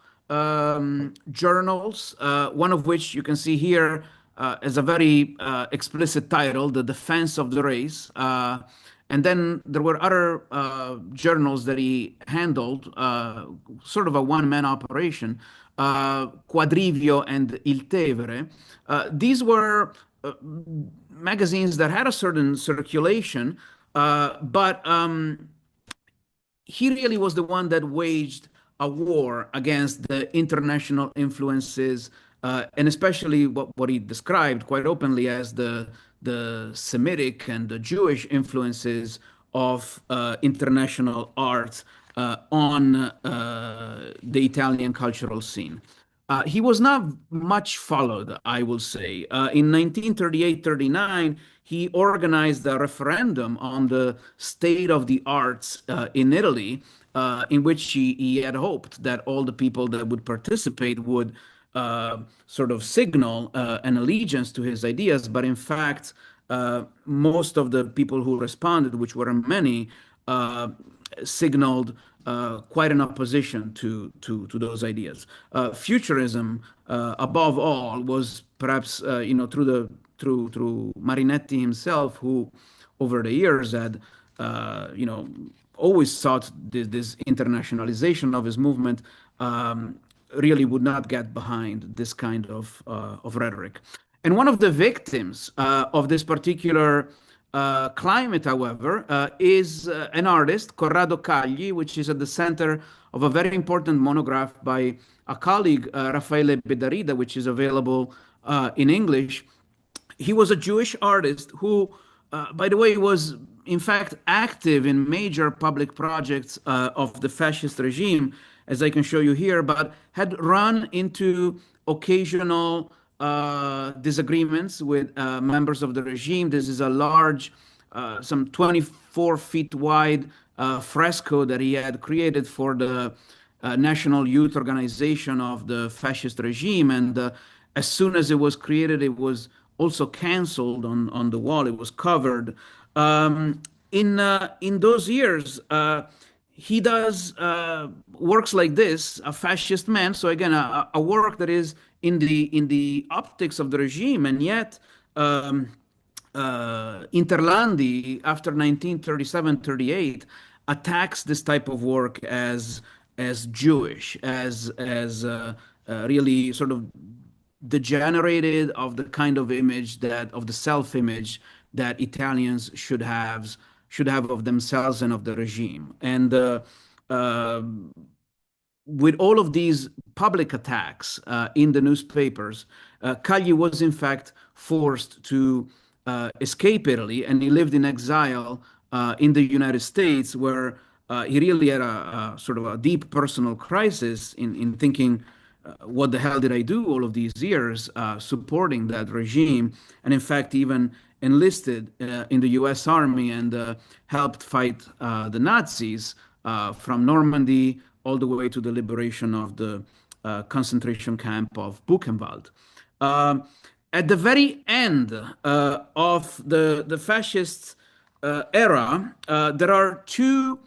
journals, one of which you can see here as a very explicit title, The Defense of the Race. And then there were other journals that he handled, sort of a one-man operation, Quadrivio and Il Tevere. These were magazines that had a certain circulation, but he really was the one that waged a war against the international influences, and especially what he described quite openly as the Semitic and the Jewish influences of international art on the Italian cultural scene. He was not much followed, I will say. In 1938-39, he organized a referendum on the state of the arts in Italy, in which he had hoped that all the people that would participate would sort of signal an allegiance to his ideas. But in fact, most of the people who responded, which were many, signaled quite an opposition to those ideas. Futurism, above all, was perhaps through Marinetti himself, who over the years had always sought this internationalization of his movement. Really would not get behind this kind of rhetoric. And one of the victims of this particular climate, however, is an artist, Corrado Cagli, which is at the center of a very important monograph by a colleague, Raffaele Bedarida, which is available in English. He was a Jewish artist who, by the way, was in fact active in major public projects of the fascist regime, as I can show you here, but had run into occasional disagreements with members of the regime. This is a large, some 24 feet wide fresco that he had created for the National Youth Organization of the fascist regime. And as soon as it was created, it was also canceled on the wall. It was covered. In those years, he does works like this, A Fascist Man. So again, a work that is in the optics of the regime, and yet Interlandi, after 1937-38, attacks this type of work as Jewish, as really sort of degenerated of the kind of image that of the self-image that Italians should have should have of themselves and of the regime. And uh, with all of these public attacks in the newspapers, Cagli was in fact forced to escape Italy, and he lived in exile in the United States, where he really had a sort of a deep personal crisis in thinking, what the hell did I do all of these years supporting that regime? And in fact, even enlisted in the US Army and helped fight the Nazis from Normandy all the way to the liberation of the concentration camp of Buchenwald. Um, at the very end of the fascist era, there are two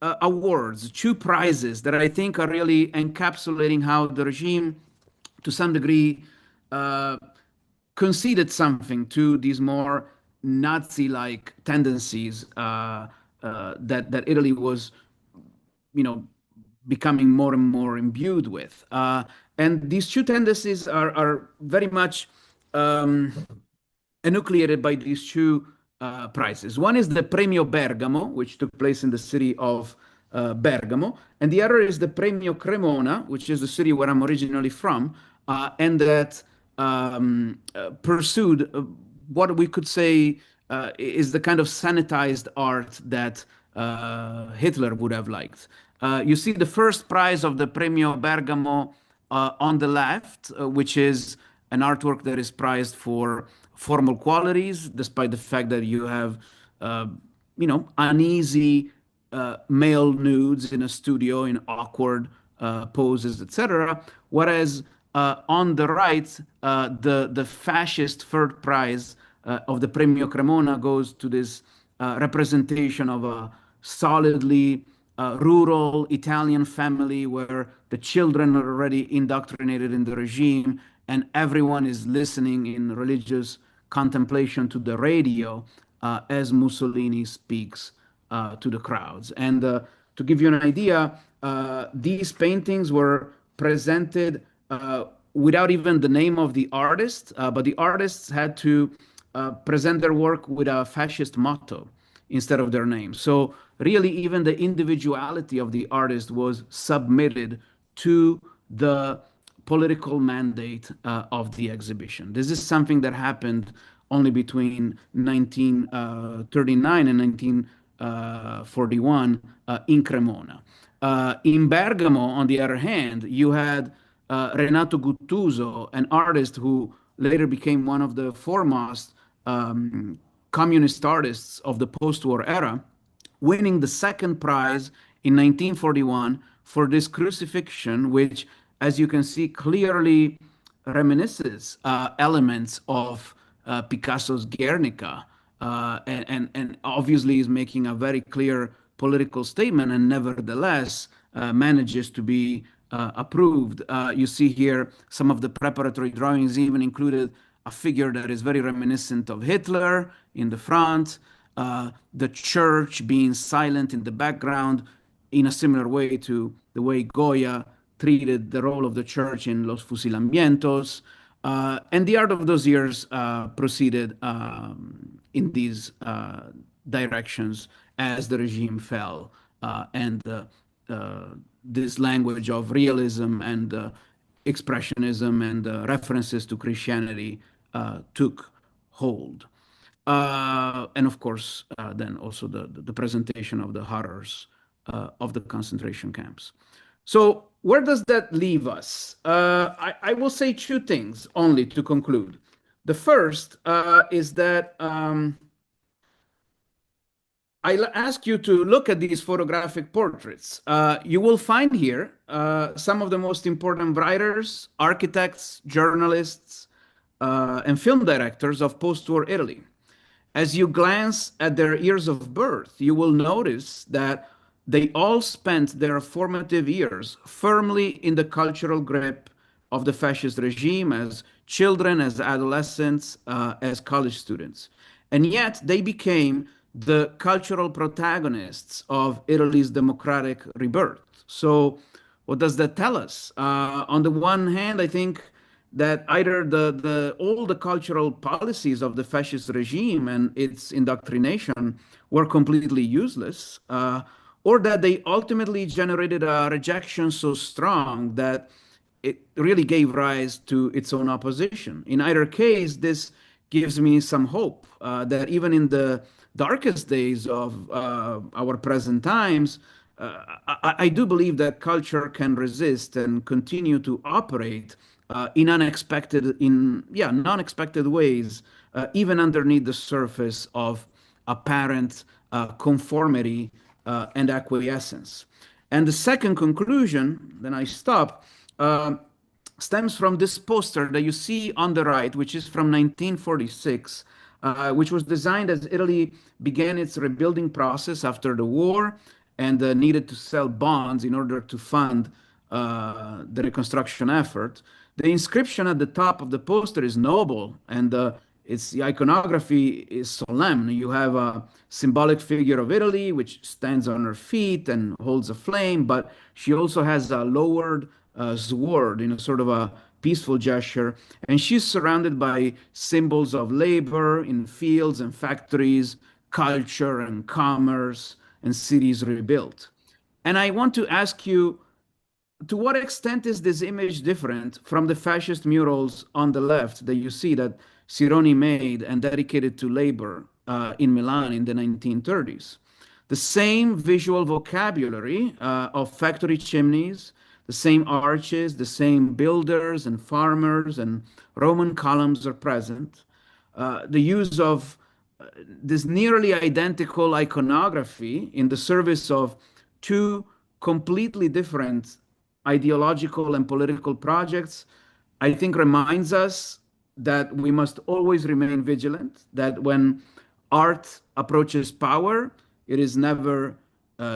awards, two prizes that I think are really encapsulating how the regime, to some degree, uh, conceded something to these more Nazi-like tendencies that Italy was, you know, becoming more and more imbued with. And these two tendencies are very much um, enucleated by these two prizes. One is the Premio Bergamo, which took place in the city of Bergamo, and the other is the Premio Cremona, which is the city where I'm originally from, and that pursued what we could say is the kind of sanitized art that Hitler would have liked. You see the first prize of the Premio Bergamo on the left, which is an artwork that is prized for formal qualities, despite the fact that you have, uh, uneasy male nudes in a studio in awkward poses, etc. Whereas on the right, the fascist third prize of the Premio Cremona goes to this representation of a solidly rural Italian family where the children are already indoctrinated in the regime and everyone is listening in religious contemplation to the radio as Mussolini speaks to the crowds. And to give you an idea, these paintings were presented without even the name of the artist, but the artists had to present their work with a fascist motto instead of their name. So really, even the individuality of the artist was submitted to the political mandate of the exhibition. This is something that happened only between 1939 and 1941 in Cremona. In Bergamo, on the other hand, you had Renato Guttuso, an artist who later became one of the foremost communist artists of the post-war era, winning the second prize in 1941 for this crucifixion, which, as you can see, clearly reminisces elements of Picasso's Guernica, and obviously is making a very clear political statement, and nevertheless manages to be approved. You see here some of the preparatory drawings even included a figure that is very reminiscent of Hitler in the front, the church being silent in the background in a similar way to the way Goya treated the role of the church in Los Fusilamientos. And the art of those years proceeded in these directions as the regime fell, and this language of realism and expressionism and references to Christianity took hold. And of course, then also the presentation of the horrors of the concentration camps. So where does that leave us? I will say two things only to conclude. The first is that I'll ask you to look at these photographic portraits. You will find here some of the most important writers, architects, journalists, and film directors of post-war Italy. As you glance at their years of birth, you will notice that they all spent their formative years firmly in the cultural grip of the fascist regime as children, as adolescents, as college students. And yet they became the cultural protagonists of Italy's democratic rebirth. So, what does that tell us? On the one hand, I think that either all the cultural policies of the fascist regime and its indoctrination were completely useless, or that they ultimately generated a rejection so strong that it really gave rise to its own opposition. In either case, this gives me some hope that even in the darkest days of our present times, I do believe that culture can resist and continue to operate in non-expected ways, even underneath the surface of apparent conformity and acquiescence. And the second conclusion, then I stop, stems from this poster that you see on the right, which is from 1946, which was designed as Italy began its rebuilding process after the war and needed to sell bonds in order to fund the reconstruction effort. The inscription at the top of the poster is noble, and the iconography is solemn. You have a symbolic figure of Italy, which stands on her feet and holds a flame, but she also has a lowered sword in a sort of a peaceful gesture, and she's surrounded by symbols of labor in fields and factories, culture and commerce, and cities rebuilt. And I want to ask you, to what extent is this image different from the fascist murals on the left that you see that Sironi made and dedicated to labor in Milan in the 1930s? The same visual vocabulary of factory chimneys, the same arches, the same builders and farmers and Roman columns are present. The use of this nearly identical iconography in the service of two completely different ideological and political projects, I think reminds us that we must always remain vigilant, that when art approaches power, it is never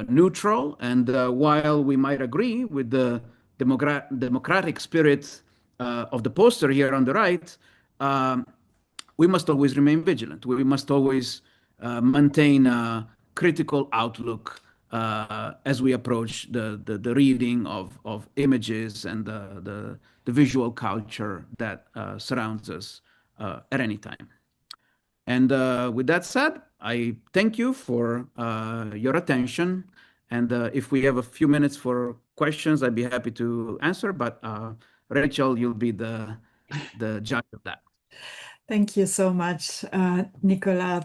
neutral. And while we might agree with the democratic spirit of the poster here on the right, um, we must always remain vigilant. We must always maintain a critical outlook as we approach the reading of images and the visual culture that surrounds us at any time. And with that said, I thank you for your attention. And if we have a few minutes for questions, I'd be happy to answer. But Rachel, you'll be the judge of that.
Thank you so much, Nicola.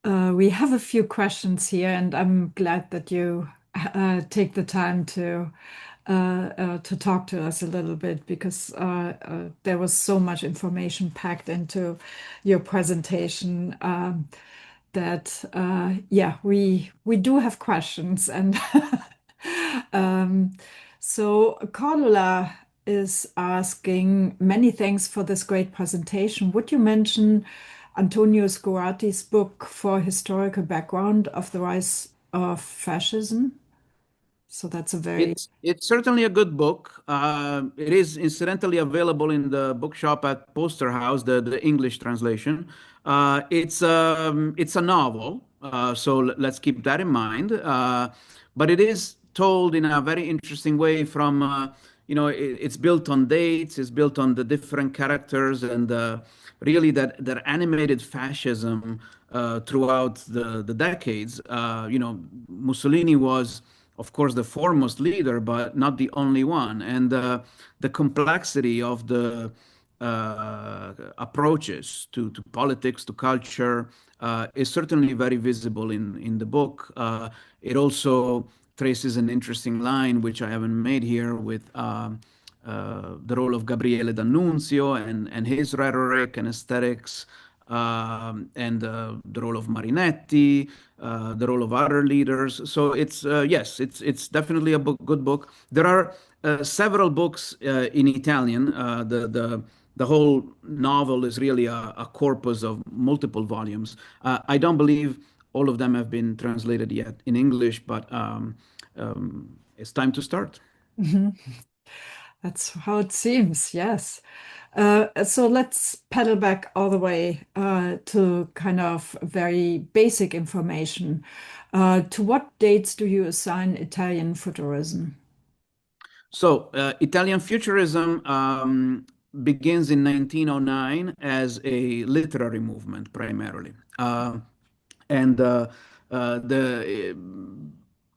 We have a few questions here, and I'm glad that you take the time to talk to us a little bit because there was so much information packed into your presentation that yeah, we do have questions, and so Cordula is asking, many thanks for this great presentation. Would you mention Antonio Scorati's book for historical background of the rise of fascism? So that's a very
It's certainly a good book. It is incidentally available in the bookshop at Poster House, the English translation. It's a novel, so let's keep that in mind. But it is told in a very interesting way. It's built on dates, it's built on the different characters, and really that animated fascism throughout the decades. Mussolini was, of course, the foremost leader, but not the only one. And the complexity of the approaches to politics, to culture, is certainly very visible in the book. It also traces an interesting line, which I haven't made here, with the role of Gabriele D'Annunzio and his rhetoric and aesthetics, and the role of Marinetti, the role of other leaders. So it's definitely a good book. There are several books in Italian. The whole novel is really a corpus of multiple volumes. I don't believe all of them have been translated yet in English, but it's time to start.
That's how it seems, yes. So let's pedal back all the way to kind of very basic information. To what dates do you assign Italian Futurism?
So, Italian Futurism begins in 1909 as a literary movement primarily. And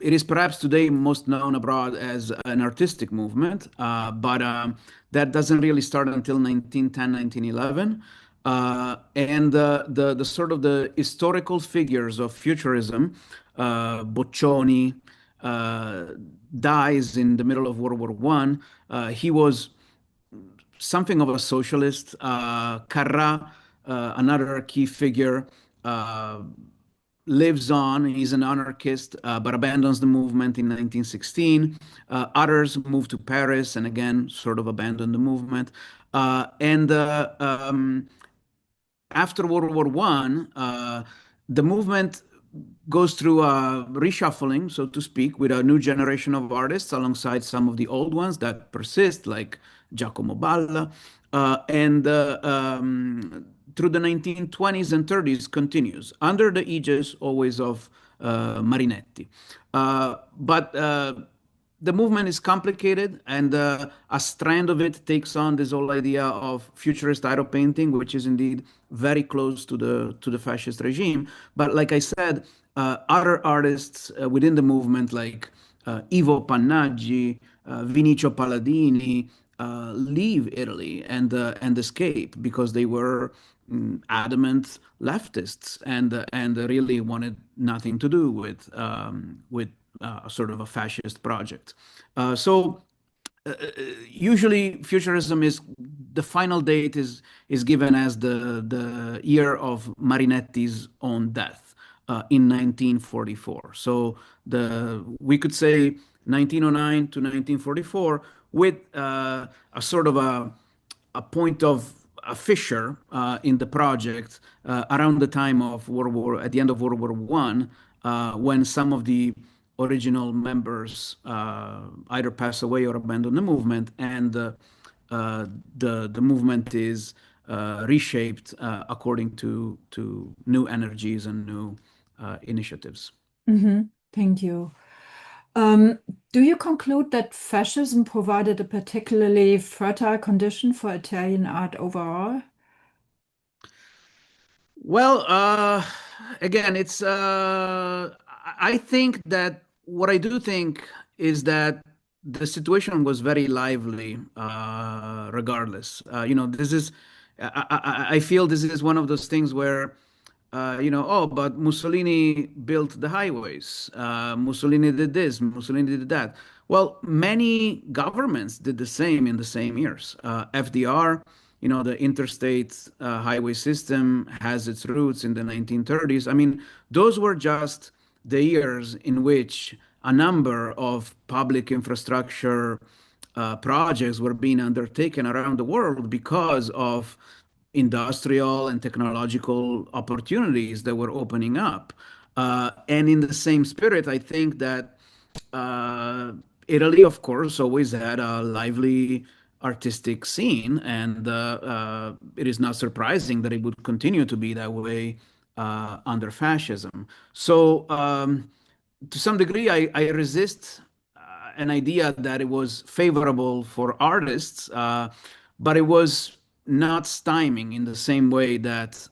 it is perhaps today most known abroad as an artistic movement, but that doesn't really start until 1910, 1911. And the sort of the historical figures of futurism, Boccioni, uh, dies in the middle of World War One. He was something of a socialist. Carrà, another key figure, uh, lives on. He's an anarchist, but abandons the movement in 1916. Others move to Paris and again sort of abandon the movement. And After World War One, the movement goes through a reshuffling, so to speak, with a new generation of artists alongside some of the old ones that persist, like Giacomo Balla, and through the 1920s and 30s continues under the aegis always of Marinetti. But the movement is complicated, and a strand of it takes on this whole idea of futurist aero painting, which is indeed very close to the fascist regime. But like I said, other artists within the movement, like Ivo Pannaggi, Vinicio Palladini, leave Italy and escape because they were adamant leftists and really wanted nothing to do with sort of a fascist project. So usually futurism is the final date is given as the year of Marinetti's own death in 1944. So the we could say 1909 to 1944 with a sort of a point of a fissure in the project around the time of World War, at the end of World War One, when some of the original members either pass away or abandon the movement, and the movement is reshaped according to new energies and new initiatives.
Mhm. Thank you. Um, do you conclude that fascism provided a particularly fertile condition for Italian art overall?
Well, again, I think that what I do think is that the situation was very lively, regardless. This is, I feel this is one of those things where, oh, but Mussolini built the highways. Mussolini did this, Mussolini did that. Well, many governments did the same in the same years. FDR, the interstate highway system has its roots in the 1930s. I mean, those were just the years in which a number of public infrastructure projects were being undertaken around the world because of industrial and technological opportunities that were opening up. And in the same spirit, I think that Italy, of course, always had a lively artistic scene, and it is not surprising that it would continue to be that way under fascism. So, to some degree, I resist an idea that it was favorable for artists, but it was not styming in the same way that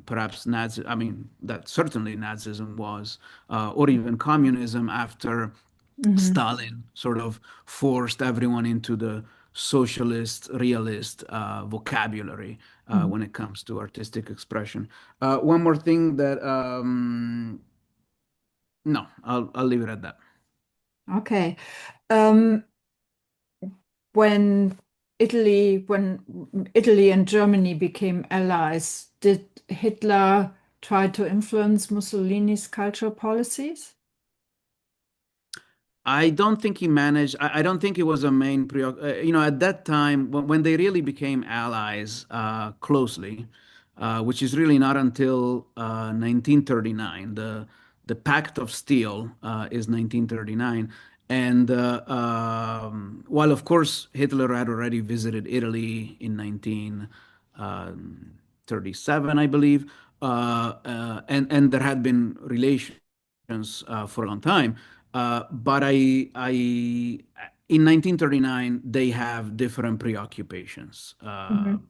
perhaps I mean, that certainly Nazism was, or even communism after
Mhm.
Stalin sort of forced everyone into the socialist, realist vocabulary
Mhm.
when it comes to artistic expression. One more thing that, no, I'll leave it at that.
Okay. Um, when when Italy and Germany became allies, did Hitler try to influence Mussolini's cultural policies?
I don't think he managed. I don't think it was a main at that time when they really became allies closely, which is really not until 1939. The Pact of Steel is 1939, and while of course Hitler had already visited Italy in 1937, I believe, and there had been relations for a long time. But in 1939 they have different preoccupations
Mhm.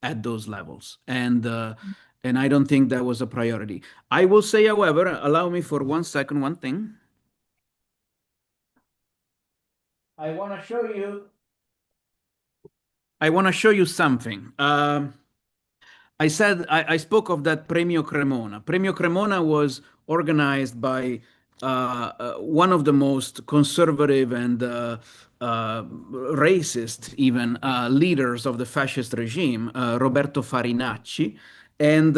at those levels, and I don't think that was a priority. I will say, however, allow me for 1 second, one thing. I want to show you. I want to show you something. I spoke of that Premio Cremona. Premio Cremona was organized by one of the most conservative and racist, even leaders of the fascist regime, Roberto Farinacci, and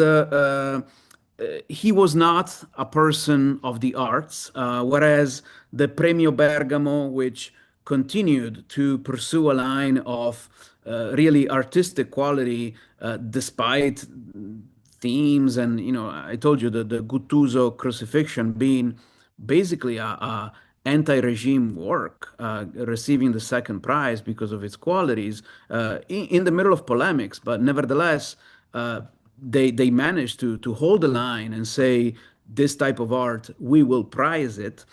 he was not a person of the arts, whereas the Premio Bergamo, which continued to pursue a line of really artistic quality despite themes, and I told you the Guttuso crucifixion being basically a anti-regime work, receiving the second prize because of its qualities in the middle of polemics, but nevertheless they managed to hold the line and say this type of art we will prize it.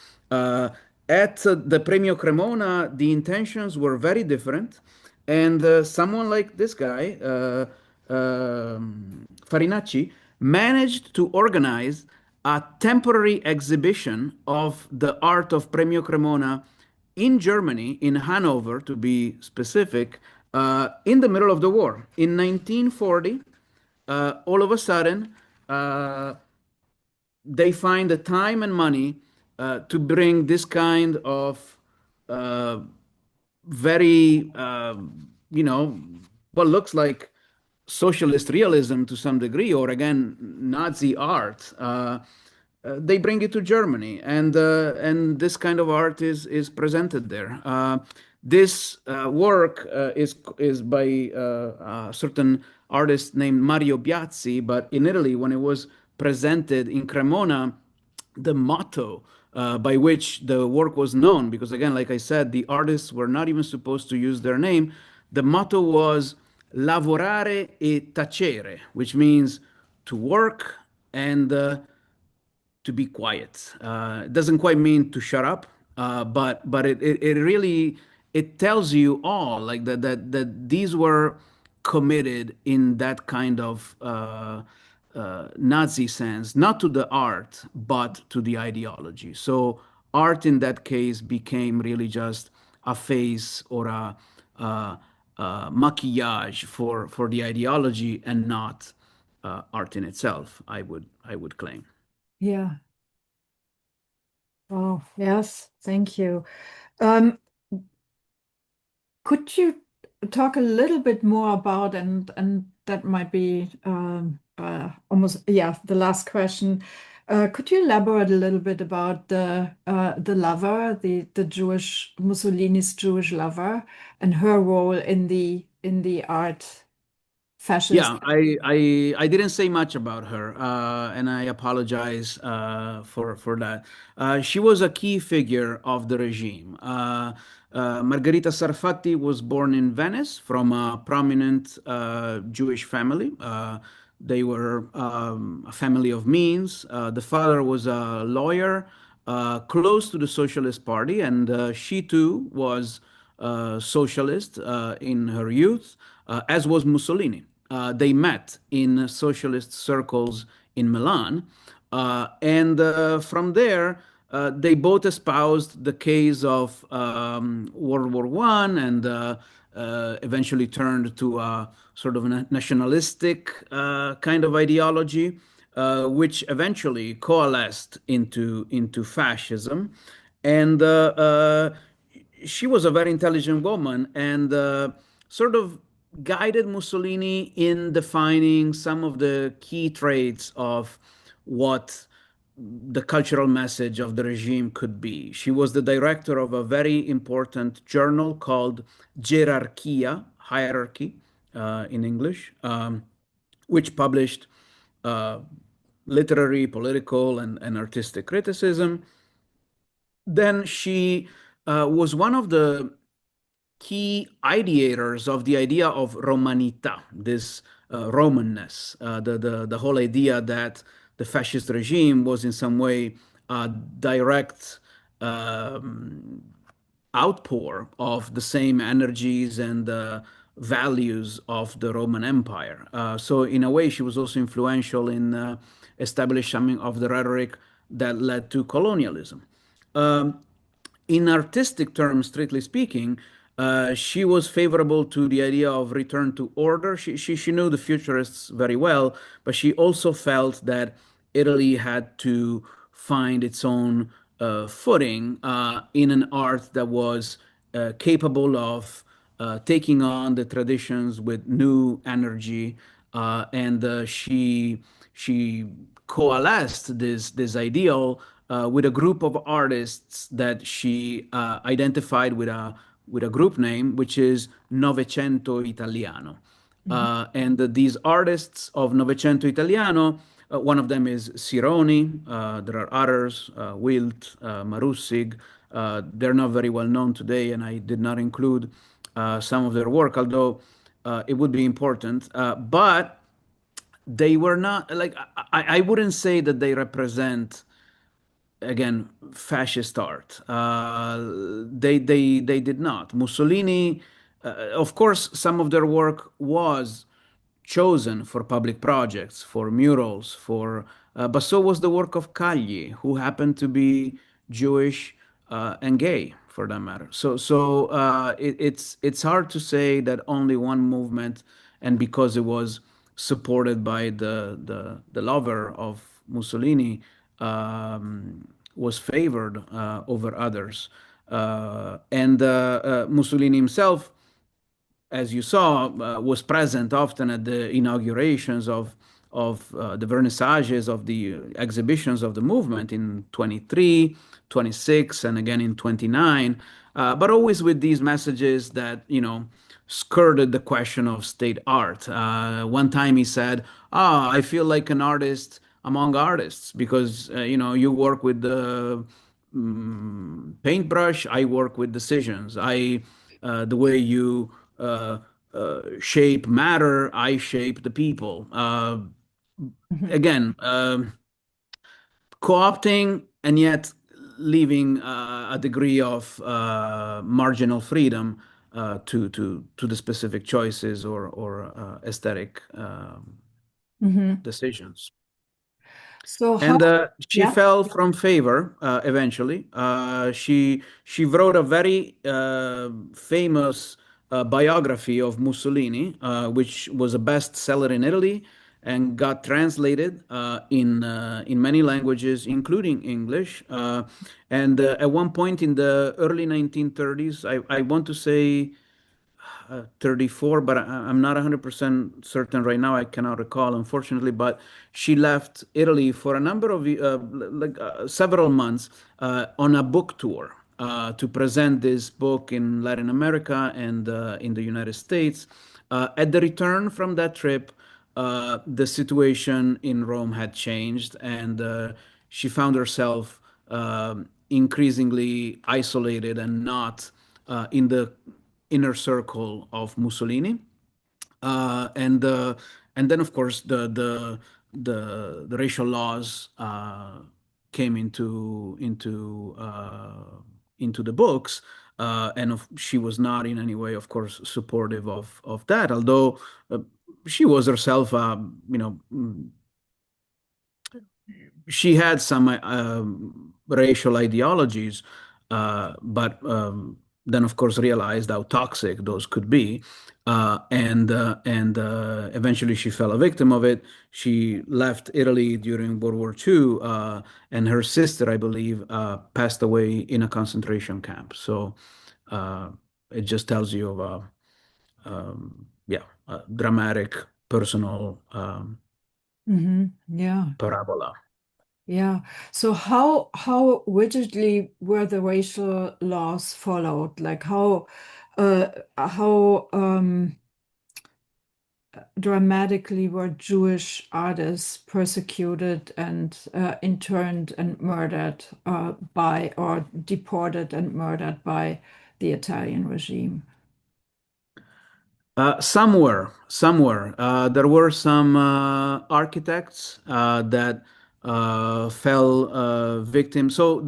At the Premio Cremona, the intentions were very different, and someone like this guy, Farinacci, managed to organize a temporary exhibition of the art of Premio Cremona in Germany, in Hanover to be specific, in the middle of the war. In 1940, all of a sudden, uh, they find the time and money to bring this kind of uh, very, what looks like socialist realism to some degree, or again, Nazi art. They bring it to Germany, and this kind of art is presented there. This work is by a certain artist named Mario Biazzi, but in Italy, when it was presented in Cremona, the motto by which the work was known, because again, like I said, the artists were not even supposed to use their name. The motto was lavorare e tacere, which means to work and to be quiet. It doesn't quite mean to shut up, but it really it tells you all like that these were committed in that kind of Nazi sense, not to the art but to the ideology. So art in that case became really just a face or a maquillage for the ideology and not art in itself. I would claim.
Yeah. Oh, yes. Thank you. Um, Could you talk a little bit more about, and that might be almost, yeah, the last question. Could you elaborate a little bit about the lover, the Jewish Mussolini's Jewish lover, and her role in the art fascist?
Yeah, I didn't say much about her, and I apologize for that. She was a key figure of the regime. Margherita Sarfatti was born in Venice from a prominent Jewish family. They were a family of means. The father was a lawyer close to the Socialist Party, and she too was socialist in her youth, as was Mussolini. They met in socialist circles in Milan, and from there they both espoused the case of World War One, and eventually turned to a sort of a nationalistic kind of ideology, which eventually coalesced into fascism. And she was a very intelligent woman, and sort of guided Mussolini in defining some of the key traits of what the cultural message of the regime could be. She was the director of a very important journal called Gerarchia, Hierarchy in English, which published uh, literary, political, and artistic criticism. Then she was one of the key ideators of the idea of Romanità, this Romanness, the whole idea that the fascist regime was in some way a direct outpour of the same energies and values of the Roman Empire. So, in a way, she was also influential in establishing of the rhetoric that led to colonialism. Um, in artistic terms, strictly speaking, she was favorable to the idea of return to order. She knew the futurists very well, but she also felt that Italy had to find its own footing in an art that was capable of taking on the traditions with new energy, and she coalesced this ideal with a group of artists that she identified with a group name, which is Novecento Italiano.
Mhm.
And these artists of Novecento Italiano, one of them is Sironi. There are others, Wilt, Marussig. They're not very well known today, and I did not include some of their work, although it would be important. But they were not like I wouldn't say that they represent again fascist art. They did not. Mussolini, of course, some of their work was chosen for public projects, for murals, for but so was the work of Cagli, who happened to be Jewish and gay, for that matter. It's hard to say that only one movement, and because it was supported by the lover of Mussolini, was favored over others. And Mussolini himself, as you saw, was present often at the inaugurations of the vernissages of the exhibitions of the movement in 23, 26, and again in 29, but always with these messages that, skirted the question of state art. One time he said, I feel like an artist among artists because, you work with the paintbrush, I work with decisions. The way you shape matter, I shape the people.
Mhm.
Again, co-opting and yet leaving a degree of marginal freedom to the specific choices or aesthetic
Mhm.
decisions.
So how,
And she
yeah.
fell from favor eventually. She wrote a very famous biography of Mussolini, which was a bestseller in Italy and got translated in many languages, including English. And at one point in the early 1930s, I want to say 34, but I'm not 100% certain right now. I cannot recall, unfortunately. But she left Italy for a number of several months on a book tour to present this book in Latin America and in the United States. At the return from that trip, the situation in Rome had changed, and she found herself increasingly isolated and not in the inner circle of Mussolini, uh, and uh, and then of course the racial laws came into the books, she was not in any way, of course, supportive of that. Although she was herself, she had some racial ideologies, but then, of course, realized how toxic those could be, and eventually she fell a victim of it. She left Italy during World War II, and her sister, I believe, passed away in a concentration camp. So uh, it just tells you of yeah, a dramatic personal
Yeah.
parabola.
Yeah. So how rigidly were the racial laws followed? Like uh how dramatically were Jewish artists persecuted and interned and murdered by or deported and murdered by the Italian regime?
Somewhere. There were some architects that fell victim. So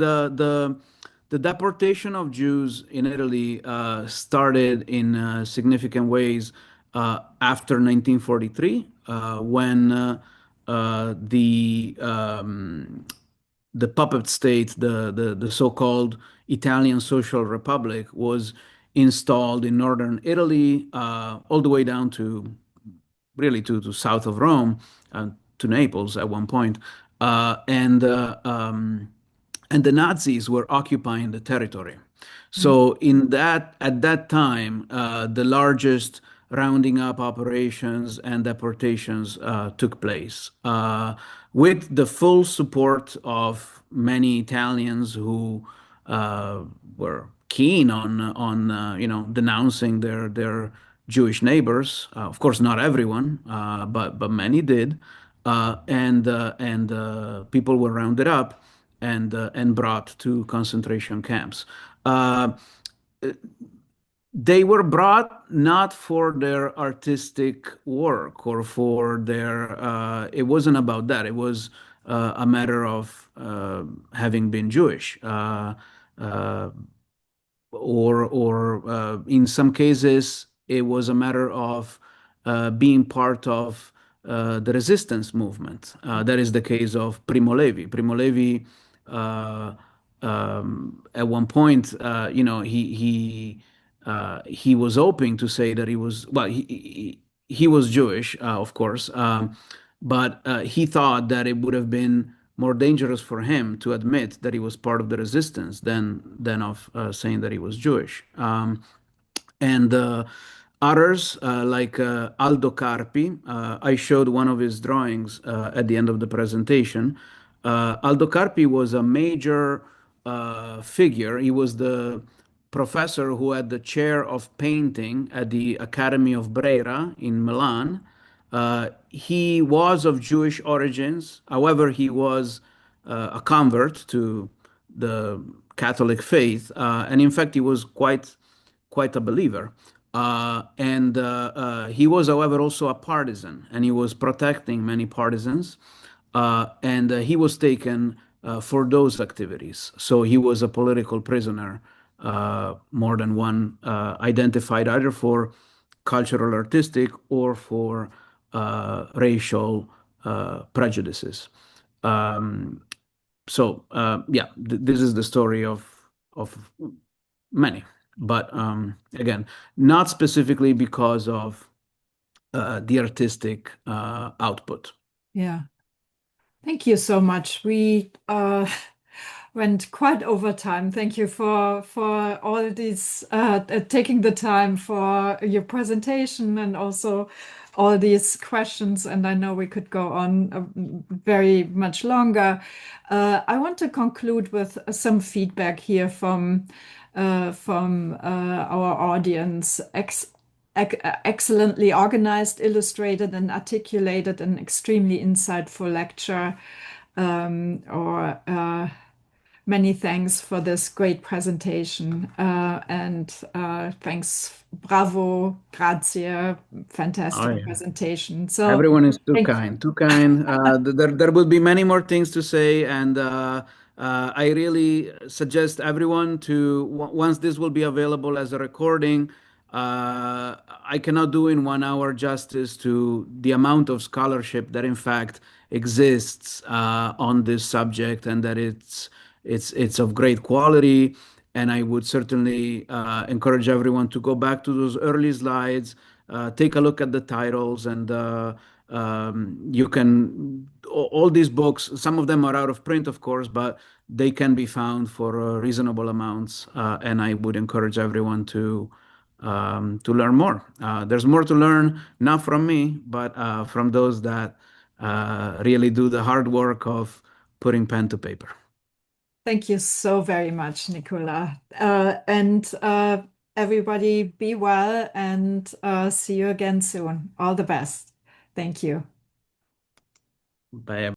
the deportation of Jews in Italy started in significant ways after 1943, when the puppet state, the so-called Italian Social Republic, was installed in northern Italy, all the way down to really to south of Rome, to Naples at one point, and the Nazis were occupying the territory. So at that time, the largest rounding up operations and deportations took place, with the full support of many Italians who were keen on denouncing their Jewish neighbors. Of course, not everyone, but many did, and people were rounded up and brought to concentration camps. Uh, they were brought not for their artistic work or for their. It wasn't about that. It was a matter of having been Jewish. Uh, or in some cases, it was a matter of being part of the resistance movement. That is the case of Primo Levi. Primo Levi, at one point, he was hoping to say that he was well. He was Jewish, of course, but he thought that it would have been more dangerous for him to admit that he was part of the resistance than of saying that he was Jewish. And others, like Aldo Carpi, I showed one of his drawings at the end of the presentation. Aldo Carpi was a major figure. He was the professor who had the chair of painting at the Academy of Brera in Milan. He was of Jewish origins. However, he was a convert to the Catholic faith, and in fact, he was quite a believer. And he was, however, also a partisan, and he was protecting many partisans. And he was taken for those activities. So he was a political prisoner, more than one, identified either for cultural, artistic, or for racial prejudices. Um, yeah, this is the story of many, but again, not specifically because of the artistic output.
Yeah. Thank you so much. We went quite over time. Thank you for all these taking the time for your presentation and also all these questions. And I know we could go on very much longer. I want to conclude with some feedback here from our audience. Excellently organized, illustrated, and articulated, an extremely insightful lecture. Or Many thanks for this great presentation. And thanks, bravo, grazie,
Oh,
fantastic
yeah.
presentation. So
Everyone is too
thank
kind, too kind. There will be many more things to say, and I really suggest everyone to once this will be available as a recording. I cannot do in 1 hour justice to the amount of scholarship that in fact exists on this subject, and that it's of great quality. And I would certainly encourage everyone to go back to those early slides, take a look at the titles, and you can all these books. Some of them are out of print, of course, but they can be found for reasonable amounts. And I would encourage everyone to learn more. There's more to learn, not from me, but from those that really do the hard work of putting pen to paper.
Thank you so very much, Nicola. And everybody be well and see you again soon. All the best. Thank you.
Bye.